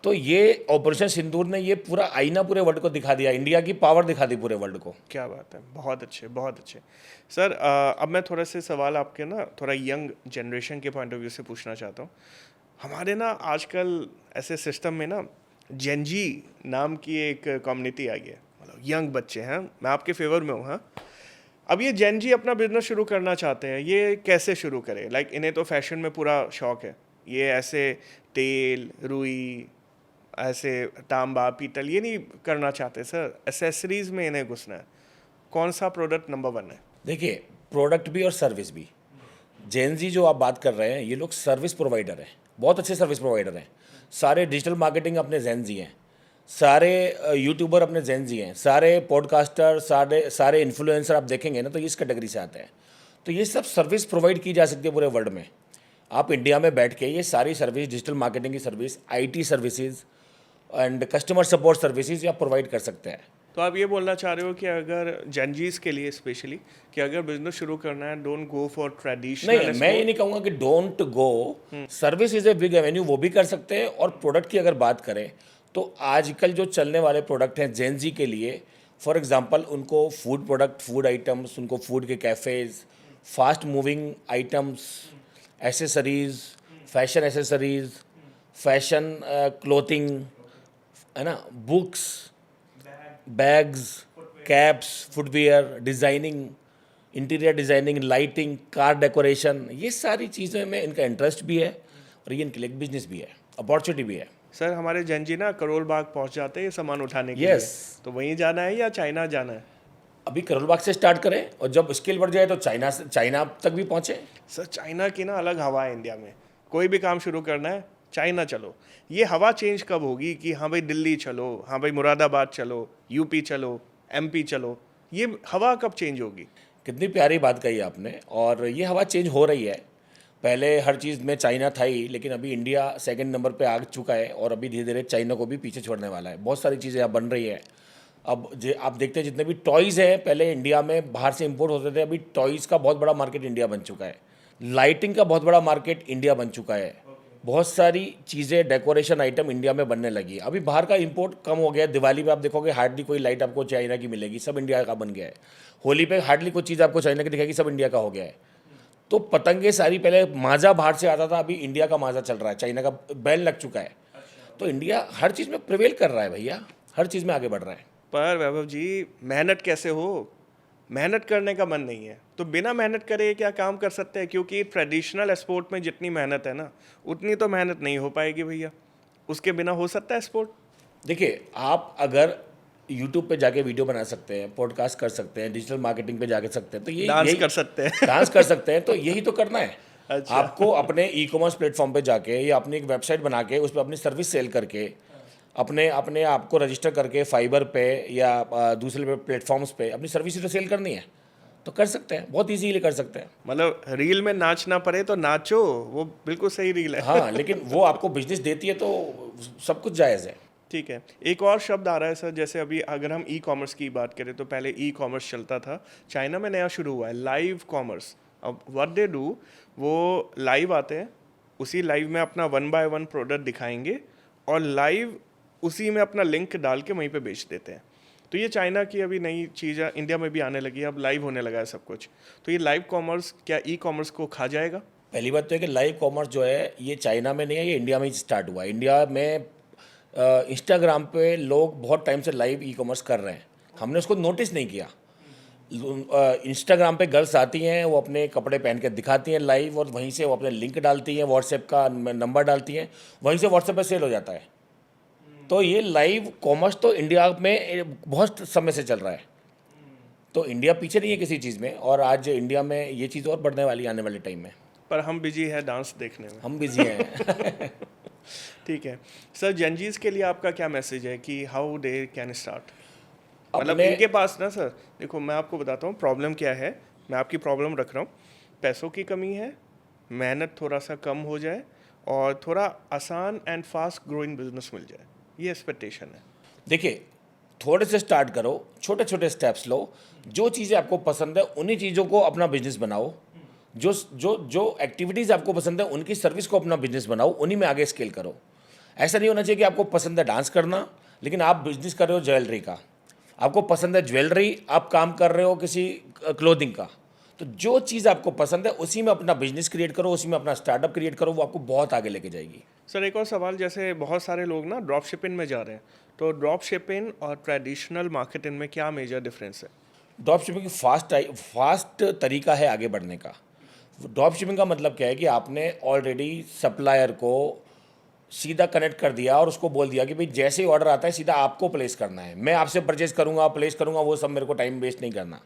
तो ये ऑपरेशन सिंदूर ने ये पूरा आईना पूरे वर्ल्ड को दिखा दिया, इंडिया की पावर दिखा दी पूरे वर्ल्ड को। क्या बात है, बहुत अच्छे बहुत अच्छे। सर अब मैं थोड़ा से सवाल आपके ना थोड़ा यंग जनरेशन के पॉइंट ऑफ व्यू से पूछना चाहता हूँ। हमारे ना आजकल ऐसे सिस्टम में ना जेनजी नाम की एक कम्युनिटी आई है, मतलब यंग बच्चे हैं, मैं आपके फेवर में हूँ। हाँ, अब ये जेनजी अपना बिजनेस शुरू करना चाहते हैं, ये कैसे शुरू करें? लाइक इन्हें तो फैशन में पूरा शौक है, ये ऐसे तेल रुई ऐसे तांबा पीतल ये नहीं करना चाहते सर, एसेसरीज में इन्हें घुसना है। कौन सा प्रोडक्ट नंबर 1 है? देखिए, प्रोडक्ट भी और सर्विस भी। जेन जी जो आप बात कर रहे हैं, ये लोग सर्विस प्रोवाइडर हैं, बहुत अच्छे सर्विस प्रोवाइडर हैं। सारे डिजिटल मार्केटिंग अपने जेन जी हैं, सारे यूट्यूबर अपने जेन जी हैं, सारे पॉडकास्टर, सारे सारे इन्फ्लुएंसर आप देखेंगे ना तो ये इस कैटेगरी से आते हैं। तो ये सब सर्विस प्रोवाइड की जा सकती है पूरे वर्ल्ड में। आप इंडिया में बैठ के ये सारी सर्विस, डिजिटल मार्केटिंग की service, IT services and customer support services आप प्रोवाइड कर सकते हैं। तो आप ये बोलना चाह रहे हो कि अगर जेनजीज के लिए स्पेशली कि अगर बिजनेस शुरू करना है, डोंट गो फॉर नहीं, ट्रेडिशनल। मैं ये नहीं कहूँगा कि don't go, service is a big Avenue, वो भी कर सकते हैं। और प्रोडक्ट की अगर बात करें तो आजकल जो चलने वाले प्रोडक्ट हैं जेन जी के लिए, फॉर एग्जांपल उनको फूड प्रोडक्ट, फूड आइटम्स, उनको फूड के cafes, fast moving items, accessories, fashion accessories, fashion clothing, है ना, books, bags, caps, footwear, designing, interior designing, lighting, car decoration, ये सारी चीज़ों में इनका इंटरेस्ट भी है और ये इनके लिए बिजनेस भी है, अपॉर्चुनिटी भी है। सर हमारे जेनजी ना करोल बाग पहुंच जाते हैं ये सामान उठाने के Yes. लिए, तो वहीं जाना है या चाइना जाना है? अभी करोल बाग से स्टार्ट करें और जब स्केल बढ़ जाए तो चाइना तक भी पहुँचे। सर चाइना की ना अलग हवा है इंडिया में, कोई भी काम शुरू करना है चाइना चलो। ये हवा चेंज कब होगी कि हाँ भाई दिल्ली चलो, हाँ भाई मुरादाबाद चलो, यूपी चलो, एमपी चलो, ये हवा कब चेंज होगी? कितनी प्यारी बात कही आपने, और ये हवा चेंज हो रही है। पहले हर चीज़ में चाइना था ही, लेकिन अभी इंडिया सेकंड नंबर पे आ चुका है और अभी धीरे धीरे चाइना को भी पीछे छोड़ने वाला है। बहुत सारी चीज़ें अब बन रही है। अब आप देखते हैं जितने भी टॉयज़ हैं, पहले इंडिया में बाहर से इंपोर्ट होते थे, अभी टॉयज़ का बहुत बड़ा मार्केट इंडिया बन चुका है। लाइटिंग का बहुत बड़ा मार्केट इंडिया बन चुका है। बहुत सारी चीज़ें, डेकोरेशन आइटम इंडिया में बनने लगी। अभी बाहर का इंपोर्ट कम हो गया है। दिवाली पे आप देखोगे हार्डली कोई लाइट आपको चाइना की मिलेगी, सब इंडिया का बन गया है। होली पे हार्डली कोई चीज़ आपको चाइना की दिखेगी, सब इंडिया का हो गया है। तो पतंगे सारी, पहले माजा बाहर से आता था, अभी इंडिया का माजा चल रहा है, चाइना का बैन लग चुका है। तो इंडिया हर चीज़ में प्रिवेल कर रहा है भैया, हर चीज़ में आगे बढ़ रहा है। पर वैभव जी मेहनत कैसे हो? मेहनत करने का मन नहीं है तो बिना मेहनत करे क्या काम कर सकते हैं? क्योंकि ट्रेडिशनल स्पोर्ट में जितनी मेहनत है ना उतनी तो मेहनत नहीं हो पाएगी भैया। उसके बिना हो सकता है स्पोर्ट? देखिए, आप अगर यूट्यूब पे जाके वीडियो बना सकते हैं, पॉडकास्ट कर सकते हैं, डिजिटल मार्केटिंग पे जाके सकते हैं, तो ये डांस यही कर सकते हैं। डांस कर सकते हैं, तो यही तो करना है। अच्छा। आपको अपने ई कॉमर्स प्लेटफॉर्म पे जाके या अपनी एक वेबसाइट बना के उस पर अपनी सर्विस सेल करके अपने अपने आप को रजिस्टर करके फाइबर पे या दूसरे प्लेटफॉर्म्स पे अपनी सर्विस तो सेल करनी है, तो कर सकते हैं, बहुत इजीली कर सकते हैं। मतलब रील में नाचना पड़े तो नाचो, वो बिल्कुल सही रील है। हाँ, लेकिन वो आपको बिजनेस देती है तो सब कुछ जायज़ है। ठीक है, एक और शब्द आ रहा है सर, जैसे अभी अगर हम ई कॉमर्स की बात करें तो पहले ई कॉमर्स चलता था, चाइना में नया शुरू हुआ है लाइव कॉमर्स। अब व्हाट दे डू, वो लाइव आते हैं, उसी लाइव में अपना 1 बाय 1 प्रोडक्ट दिखाएंगे और लाइव उसी में अपना लिंक डाल के वहीं पे बेच देते हैं। तो ये चाइना की अभी नई चीज़ है, इंडिया में भी आने लगी है, अब लाइव होने लगा है सब कुछ। तो ये लाइव कॉमर्स क्या ई कॉमर्स को खा जाएगा? पहली बात तो है कि लाइव कॉमर्स जो है ये चाइना में नहीं है, ये इंडिया में ही स्टार्ट हुआ है। इंडिया में इंस्टाग्राम पे लोग बहुत टाइम से लाइव ई कॉमर्स कर रहे हैं, हमने उसको नोटिस नहीं किया। इंस्टाग्राम पे गर्ल्स आती हैं, वो अपने कपड़े पहन के दिखाती हैं लाइव, और वहीं से वो अपने लिंक डालती हैं, व्हाट्सएप का नंबर डालती हैं, वहीं से व्हाट्सएप पे सेल हो जाता है। तो ये लाइव कॉमर्स तो इंडिया में बहुत समय से चल रहा है, तो इंडिया पीछे नहीं है किसी चीज़ में, और आज इंडिया में ये चीज़ और बढ़ने वाली है आने वाले टाइम में। पर हम बिजी है डांस देखने में। हम बिजी हैं। ठीक है सर, जेनजीज के लिए आपका क्या मैसेज है कि हाउ दे कैन स्टार्ट? मतलब अपने इनके पास ना सर, देखो मैं आपको बताता हूँ प्रॉब्लम क्या है, मैं आपकी प्रॉब्लम रख रहा हूँ। पैसों की कमी है, मेहनत थोड़ा सा कम हो जाए और थोड़ा आसान एंड फास्ट ग्रोइंग बिजनेस मिल जाए, ये एक्सपेक्टेशन है। देखिए, थोड़े से स्टार्ट करो, छोटे छोटे स्टेप्स लो, जो चीज़ें आपको पसंद है उन्हीं चीज़ों को अपना बिजनेस बनाओ। जो जो जो एक्टिविटीज़ आपको पसंद है उनकी सर्विस को अपना बिजनेस बनाओ, उन्हीं में आगे स्केल करो। ऐसा नहीं होना चाहिए कि आपको पसंद है डांस करना लेकिन आप बिजनेस कर रहे हो ज्वेलरी का, आपको पसंद है ज्वेलरी, आप काम कर रहे हो किसी क्लोथिंग का। तो जो चीज़ आपको पसंद है उसी में अपना बिजनेस क्रिएट करो, उसी में अपना स्टार्टअप क्रिएट करो, वो आपको बहुत आगे लेके जाएगी। सर एक और सवाल, जैसे बहुत सारे लोग ना ड्रॉप शिपिंग में जा रहे हैं, तो ड्रॉप शिपिंग और ट्रेडिशनल मार्केटिंग में क्या मेजर डिफरेंस है? ड्रॉप शिपिंग फास्ट तरीका है आगे बढ़ने का। ड्रॉप शिपिंग का मतलब क्या है कि आपने ऑलरेडी सप्लायर को सीधा कनेक्ट कर दिया और उसको बोल दिया कि भाई जैसे ही ऑर्डर आता है सीधा आपको प्लेस करना है, मैं आपसे परचेज करूंगा, प्लेस करूंगा, वो सब मेरे को टाइम वेस्ट नहीं करना।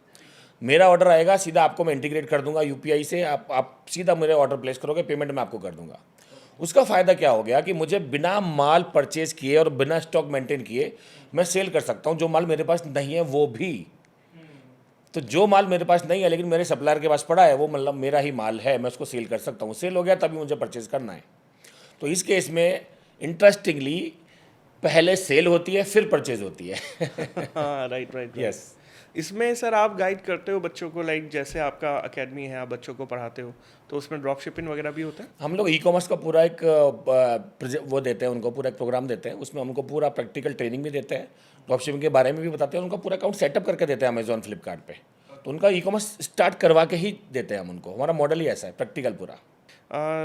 मेरा ऑर्डर आएगा सीधा आपको मैं इंटीग्रेट कर दूंगा यूपीआई से, आप सीधा मेरे ऑर्डर प्लेस करोगे, पेमेंट मैं आपको कर दूंगा। उसका फ़ायदा क्या हो गया कि मुझे बिना माल परचेज किए और बिना स्टॉक मेंटेन किए मैं सेल कर सकता हूँ जो माल मेरे पास नहीं है वो भी। तो जो माल मेरे पास नहीं है लेकिन मेरे सप्लायर के पास पड़ा है, वो मतलब मेरा ही माल है, मैं उसको सेल कर सकता हूँ। सेल हो गया तभी मुझे परचेज करना है। तो इस केस में इंटरेस्टिंगली पहले सेल होती है फिर परचेज होती है। हाँ, राइट राइट। यस। इसमें सर आप गाइड करते हो बच्चों को, लाइक जैसे आपका अकेडमी है, आप बच्चों को पढ़ाते हो, तो उसमें ड्रॉप शिपिंग वगैरह भी होता है? हम लोग ई कॉमर्स का पूरा एक वो देते हैं उनको, पूरा एक प्रोग्राम देते हैं। उसमें हमको पूरा प्रैक्टिकल ट्रेनिंग भी देते हैं, ड्रॉप शिपिंग के बारे में भी बताते हैं, उनका पूरा अकाउंट सेटअप करके देते हैं अमेजॉन फ्लिपकार्ट पे। तो उनका ई कॉमर्स स्टार्ट करवा के ही देते हैं हम उनको। हमारा मॉडल ही ऐसा है, प्रैक्टिकल पूरा।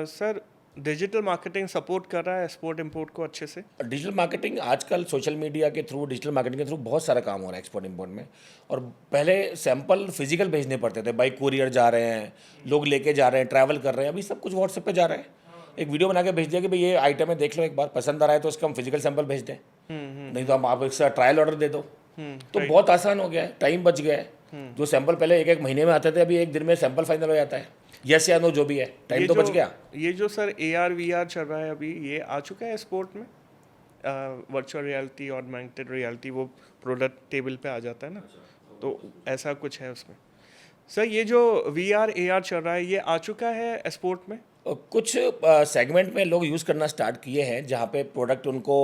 सर डिजिटल मार्केटिंग सपोर्ट कर रहा है एक्सपोर्ट इंपोर्ट को अच्छे से? डिजिटल मार्केटिंग आजकल सोशल मीडिया के थ्रू, डिजिटल मार्केटिंग के थ्रू बहुत सारा काम हो रहा है एक्सपोर्ट इंपोर्ट में। और पहले सैंपल फिजिकल भेजने पड़ते थे, बाई कुरियर जा रहे हैं, लोग लेके जा रहे हैं, ट्रैवल कर रहे हैं। अभी सब कुछ व्हाट्सएप पे जा रहा है, एक वीडियो बना के भेज दिया कि भाई ये आइटम है, देख लो एक बार, पसंद आ रहा है तो उसका हम फिजिकल सैंपल भेज दें, नहीं तो हम आप एक ट्रायल ऑर्डर दे दो। तो बहुत आसान हो गया है, टाइम बच गया है। जो सैंपल पहले एक एक महीने में आते थे, अभी एक दिन में सैंपल फाइनल हो जाता है। यस या नो जो भी है, टाइम तो बच गया। ये जो सर AR VR चल रहा है अभी, ये आ चुका है स्पोर्ट में? वर्चुअल रियलिटी, ऑगमेंटेड रियलिटी, वो प्रोडक्ट टेबल पे आ जाता है ना, तो ऐसा कुछ है उसमें? सर ये जो VR AR चल रहा है, ये आ चुका है स्पोर्ट में? कुछ सेगमेंट में लोग यूज़ करना स्टार्ट किए हैं जहाँ पे प्रोडक्ट उनको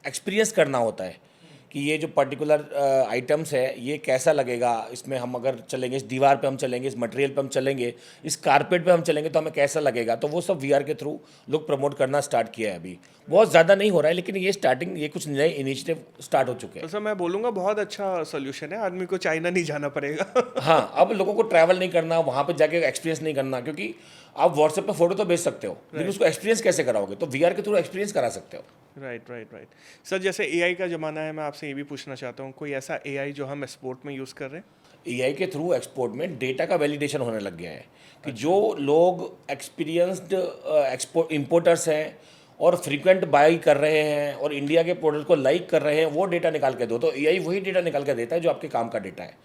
एक्सपीरियंस करना होता है कि ये जो पर्टिकुलर आइटम्स है ये कैसा लगेगा, इसमें हम अगर चलेंगे, इस दीवार पे हम चलेंगे, इस मटेरियल पे हम चलेंगे, इस कारपेट पे हम चलेंगे तो हमें कैसा लगेगा। तो वो सब VR के थ्रू लोग प्रमोट करना स्टार्ट किया है। अभी बहुत ज़्यादा नहीं हो रहा है लेकिन ये स्टार्टिंग, ये कुछ नए इनिशिएटिव स्टार्ट हो चुके हैं। तो सर मैं बोलूँगा बहुत अच्छा सोल्यूशन है, आदमी को चाइना नहीं जाना पड़ेगा। हाँ, अब लोगों को ट्रैवल नहीं करना, वहाँ पे जाके एक्सपीरियंस नहीं करना, क्योंकि आप व्हाट्सएप पे फोटो तो भेज सकते हो लेकिन उसको एक्सपीरियंस कैसे कराओगे, तो VR के थ्रू एक्सपीरियंस करा सकते हो। Right right right. सर जैसे AI का ज़माना है, मैं आपसे ये भी पूछना चाहता हूँ, कोई ऐसा AI जो हम एक्सपोर्ट में यूज़ कर रहे हैं? AI के थ्रू एक्सपोर्ट में डेटा का वैलिडेशन होने लग गया है कि जो लोग एक्सपीरियंस्ड एक्सपोर्ट इंपोर्टर्स हैं और फ्रीक्वेंट बाई कर रहे हैं और इंडिया के प्रोडक्ट को लाइक कर रहे हैं, वो डेटा निकाल के दो। तो AI वही डेटा निकाल के देता है जो आपके काम का डेटा है।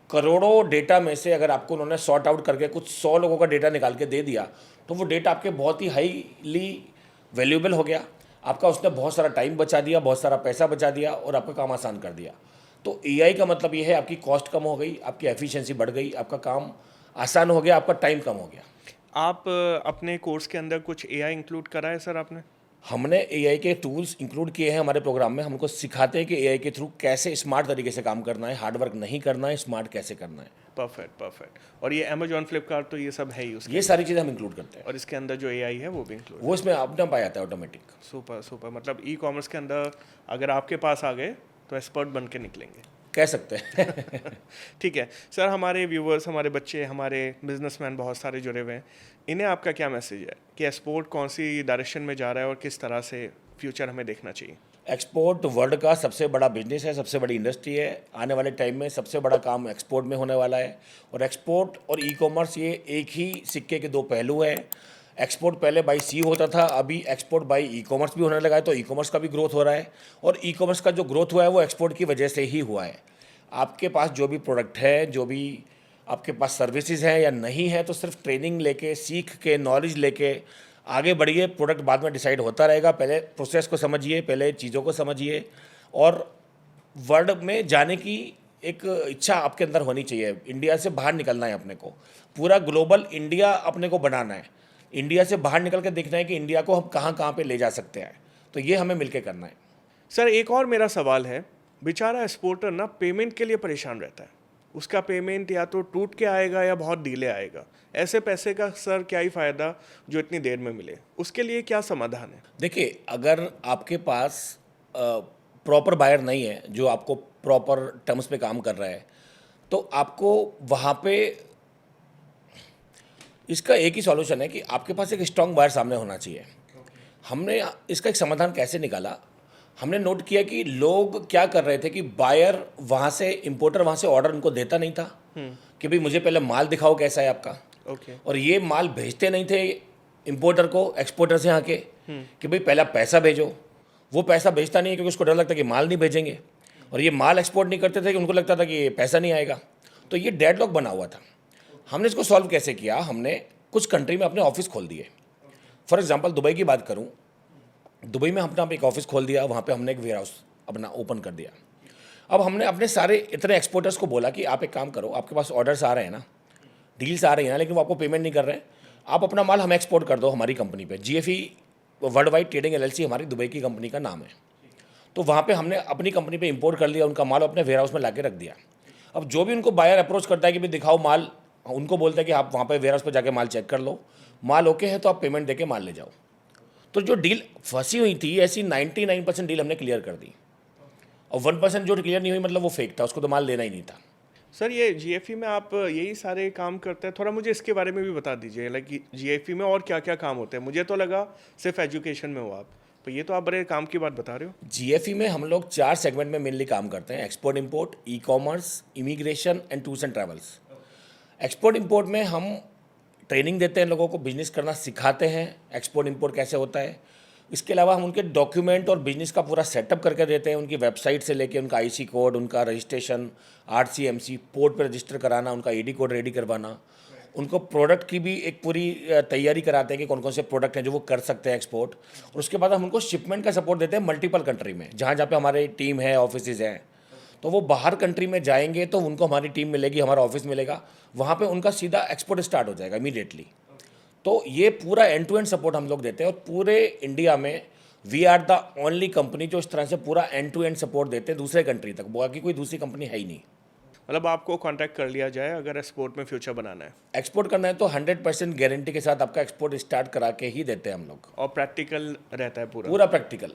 करोड़ों डेटा में से अगर आपको उन्होंने सॉर्ट आउट करके कुछ 100 लोगों का डेटा निकाल के दे दिया तो वो डेटा आपके बहुत ही हाईली वैल्यूएबल हो गया। आपका उसने बहुत सारा टाइम बचा दिया, बहुत सारा पैसा बचा दिया और आपका काम आसान कर दिया। तो AI का मतलब ये है आपकी कॉस्ट कम हो गई, आपकी एफिशिएंसी बढ़ गई, आपका काम आसान हो गया, आपका टाइम कम हो गया। आप अपने कोर्स के अंदर कुछ AI इंक्लूड करा है सर आपने? हमने AI के टूल्स इंक्लूड किए हैं हमारे प्रोग्राम में। हमको सिखाते हैं कि AI के थ्रू कैसे स्मार्ट तरीके से काम करना है, हार्ड वर्क नहीं करना है, स्मार्ट कैसे करना है। Perfect perfect. और ये अमेजॉन फ्लिपकार्ट तो ये सब है ही उसके, ये सारी चीज़ें हम इंक्लूड करते हैं और इसके अंदर जो AI है वो भी इंक्लूड? वो इसमें अपना पाया जाता है ऑटोमेटिक। Super super. मतलब E-कॉमर्स के अंदर अगर आपके पास आ गए तो एक्सपर्ट बन के निकलेंगे, कह सकते हैं। ठीक है सर। हमारे व्यूवर्स, हमारे बच्चे, हमारे बिजनेसमैन बहुत सारे जुड़े हुए हैं, इन्हें आपका क्या मैसेज है कि एक्सपोर्ट कौन सी डायरेक्शन में जा रहा है और किस तरह से फ्यूचर हमें देखना चाहिए? एक्सपोर्ट वर्ल्ड का सबसे बड़ा बिजनेस है, सबसे बड़ी इंडस्ट्री है। आने वाले टाइम में सबसे बड़ा काम एक्सपोर्ट में होने वाला है। और एक्सपोर्ट और ई-कॉमर्स ये एक ही सिक्के के दो पहलू हैं। एक्सपोर्ट पहले बाई सी होता था, अभी एक्सपोर्ट बाई ई-कॉमर्स भी होने लगा है, तो ई-कॉमर्स का भी ग्रोथ हो रहा है। और ई-कॉमर्स का जो ग्रोथ हुआ है वो एक्सपोर्ट की वजह से ही हुआ है। आपके पास जो भी प्रोडक्ट है, जो भी आपके पास सर्विसेज हैं या नहीं है, तो सिर्फ ट्रेनिंग लेके, सीख के, नॉलेज लेके आगे बढ़िए। प्रोडक्ट बाद में डिसाइड होता रहेगा। पहले प्रोसेस को समझिए, पहले चीज़ों को समझिए और वर्ल्ड में जाने की एक इच्छा आपके अंदर होनी चाहिए। इंडिया से बाहर निकलना है अपने को, पूरा ग्लोबल इंडिया अपने को बनाना है। इंडिया से बाहर निकल के देखना है कि इंडिया को हम कहाँ कहाँ पे ले जा सकते हैं। तो ये हमें मिलके करना है। सर एक और मेरा सवाल है, बेचारा एक्सपोर्टर ना पेमेंट के लिए परेशान रहता है, उसका पेमेंट या तो टूट के आएगा या बहुत डिले आएगा। ऐसे पैसे का सर क्या ही फ़ायदा जो इतनी देर में मिले, उसके लिए क्या समाधान है? देखिए, अगर आपके पास प्रॉपर बायर नहीं है जो आपको प्रॉपर टर्म्स पे काम कर रहा है, तो आपको वहाँ पे इसका एक ही सॉल्यूशन है कि आपके पास एक स्ट्रॉन्ग बायर सामने होना चाहिए। हमने इसका एक समाधान कैसे निकाला, हमने नोट किया कि लोग क्या कर रहे थे कि बायर वहाँ से, इंपोर्टर वहाँ से ऑर्डर उनको देता नहीं था कि भाई मुझे पहले माल दिखाओ कैसा है आपका। और ये माल भेजते नहीं थे इंपोर्टर को, एक्सपोर्टर से यहाँ के, कि भाई पहला पैसा भेजो। वो पैसा भेजता नहीं है क्योंकि उसको डर लगता कि माल नहीं भेजेंगे। और ये माल एक्सपोर्ट नहीं करते थे कि उनको लगता था कि ये पैसा नहीं आएगा। तो ये डेडलॉक बना हुआ था। हमने इसको सॉल्व कैसे किया, हमने कुछ कंट्री में अपने ऑफिस खोल दिए। फॉर एग्जांपल दुबई की बात करूं, दुबई में हमने एक ऑफिस खोल दिया, वहाँ पे हमने एक वेयर हाउस अपना ओपन कर दिया। अब हमने अपने सारे इतने एक्सपोर्टर्स को बोला कि आप एक काम करो, आपके पास ऑर्डर्स आ रहे हैं ना, डील्स आ रही हैं ना, लेकिन वो आपको पेमेंट नहीं कर रहे हैं, आप अपना माल हम एक्सपोर्ट कर दो हमारी कंपनी पे। GFE world wide trading LLC हमारी दुबई की कंपनी का नाम है। तो वहाँ पे हमने अपनी कंपनी पे इंपोर्ट कर लिया, उनका माल अपने वेयर हाउस में ला के रख दिया। अब जो भी उनको बायर अप्रोच करता है कि भाई दिखाओ माल, उनको बोलता है कि आप वहाँ पे वेयर हाउस पर जाके माल चेक कर लो, माल ओके है तो आप पेमेंट देके माल ले जाओ। तो जो डील फंसी हुई थी ऐसी 99% डील हमने क्लियर कर दी, और 1% जो क्लियर नहीं हुई मतलब वो फेक था, उसको तो माल लेना ही नहीं था। सर ये GFE में आप यही सारे काम करते हैं, थोड़ा मुझे इसके बारे में भी बता दीजिए, लाइक GFE में और क्या क्या काम होते हैं। मुझे तो लगा सिर्फ एजुकेशन में हो आप, तो ये तो आप बड़े काम की बात बता रहे हो। GFE में हम लोग 4 सेगमेंट में मेनली काम करते हैं: export import, e-commerce, immigration and tours and travels. Export import में हम ट्रेनिंग देते हैं, लोगों को बिजनेस करना सिखाते हैं, एक्सपोर्ट इंपोर्ट कैसे होता है। इसके अलावा हम उनके डॉक्यूमेंट और बिजनेस का पूरा सेटअप करके देते हैं, उनकी वेबसाइट से लेके उनका IC कोड, उनका रजिस्ट्रेशन, RC/MC, पोर्ट पर रजिस्टर कराना, उनका ED कोड रेडी करवाना, उनको प्रोडक्ट की भी एक पूरी तैयारी कराते हैं कि कौन कौन से प्रोडक्ट हैं जो वो कर सकते हैं एक्सपोर्ट। और उसके बाद हम उनको शिपमेंट का सपोर्ट देते हैं मल्टीपल कंट्री में, जहाँ जहाँ पे हमारी टीम है, ऑफिस हैं। तो वो बाहर कंट्री में जाएंगे तो उनको हमारी टीम मिलेगी, हमारा ऑफिस मिलेगा, वहाँ पे उनका सीधा एक्सपोर्ट स्टार्ट हो जाएगा इमीडिएटली। तो ये पूरा एंड टू एंड सपोर्ट हम लोग देते हैं, और पूरे इंडिया में we are the only company जो इस तरह से पूरा एंड टू एंड सपोर्ट देते हैं दूसरे कंट्री तक। बाकी कोई दूसरी कंपनी है ही नहीं। मतलब आपको कांटेक्ट कर लिया जाए अगर एक्सपोर्ट में फ्यूचर बनाना है, एक्सपोर्ट करना है तो 100% गारंटी के साथ आपका एक्सपोर्ट स्टार्ट करा के ही देते हैं हम लोग। और प्रैक्टिकल रहता है पूरा पूरा प्रैक्टिकल।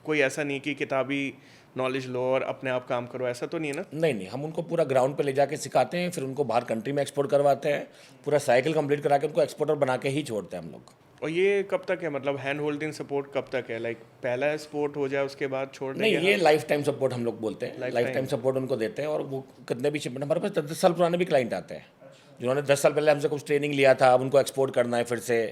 कोई ऐसा नहीं कि किताबी नॉलेज लो और अपने आप काम करो, ऐसा तो नहीं है ना। नहीं नहीं, हम उनको पूरा ग्राउंड पे ले जाके सिखाते हैं, फिर उनको बाहर कंट्री में एक्सपोर्ट करवाते हैं, पूरा साइकिल कंप्लीट करा के उनको एक्सपोर्टर बना के ही छोड़ते हैं हम लोग। और ये कब तक है, मतलब हैंड होल्डिंग सपोर्ट कब तक है, लाइक पहला एक्सपोर्ट हो जाए उसके बाद छोड़ने नहीं, के ये लाइफ टाइम सपोर्ट हम लोग बोलते हैं, लाइफ टाइम सपोर्ट उनको देते हैं। और वो कितने भी शिपमेंट, हमारे पास 10 साल पुराने भी क्लाइंट आते हैं जिन्होंने 10 साल पहले हमसे कुछ ट्रेनिंग लिया था, अब उनको एक्सपोर्ट करना है फिर से,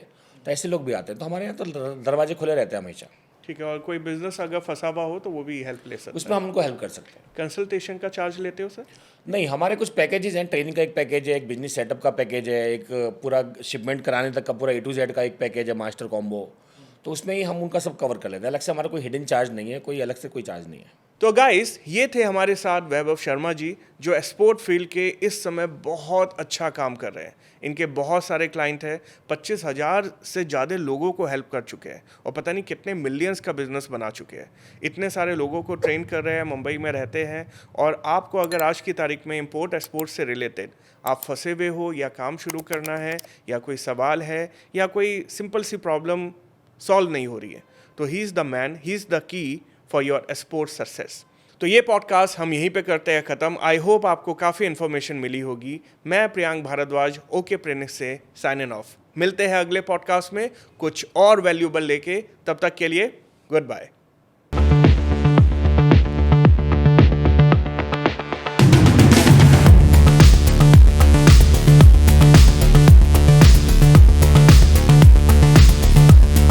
तो ऐसे लोग भी आते हैं। तो हमारे यहाँ तो दरवाजे खुले रहते हैं हमेशा। ठीक है। और कोई बिजनेस अगर फंसा हुआ हो तो वो भी हेल्प ले सकता है, उसमें हम उनको हेल्प कर सकते हैं। कंसल्टेशन का चार्ज लेते हो सर? नहीं, हमारे कुछ पैकेजेस हैं, ट्रेनिंग का एक पैकेज है, एक बिजनेस सेटअप का पैकेज है, एक पूरा शिपमेंट कराने तक का पूरा A to Z का एक पैकेज है, मास्टर कॉम्बो। तो उसमें ही हम उनका सब कवर कर लेते हैं। अलग से हमारा कोई हिडन चार्ज नहीं है, कोई अलग से कोई चार्ज नहीं है। तो गाइस, ये थे हमारे साथ वैभव शर्मा जी, जो एक्सपोर्ट फील्ड के इस समय बहुत अच्छा काम कर रहे हैं। इनके बहुत सारे क्लाइंट हैं, 25,000 से ज़्यादा लोगों को हेल्प कर चुके हैं, और पता नहीं कितने मिलियंस का बिजनेस बना चुके हैं। इतने सारे लोगों को ट्रेन कर रहे हैं, मुंबई में रहते हैं। और आपको अगर आज की तारीख में इंपोर्ट एक्सपोर्ट से रिलेटेड आप फंसे हुए हो, या काम शुरू करना है, या कोई सवाल है, या कोई सिंपल सी प्रॉब्लम सॉल्व नहीं हो रही है, तो he is the man, he is the key for your export success. तो ये पॉडकास्ट हम यहीं पे करते हैं ख़त्म। आई होप आपको काफ़ी इन्फॉर्मेशन मिली होगी। मैं प्रियांक भारद्वाज, ओके प्रेनिक से साइन ऑफ। मिलते हैं अगले पॉडकास्ट में कुछ और वैल्यूबल लेके। तब तक के लिए गुड बाय।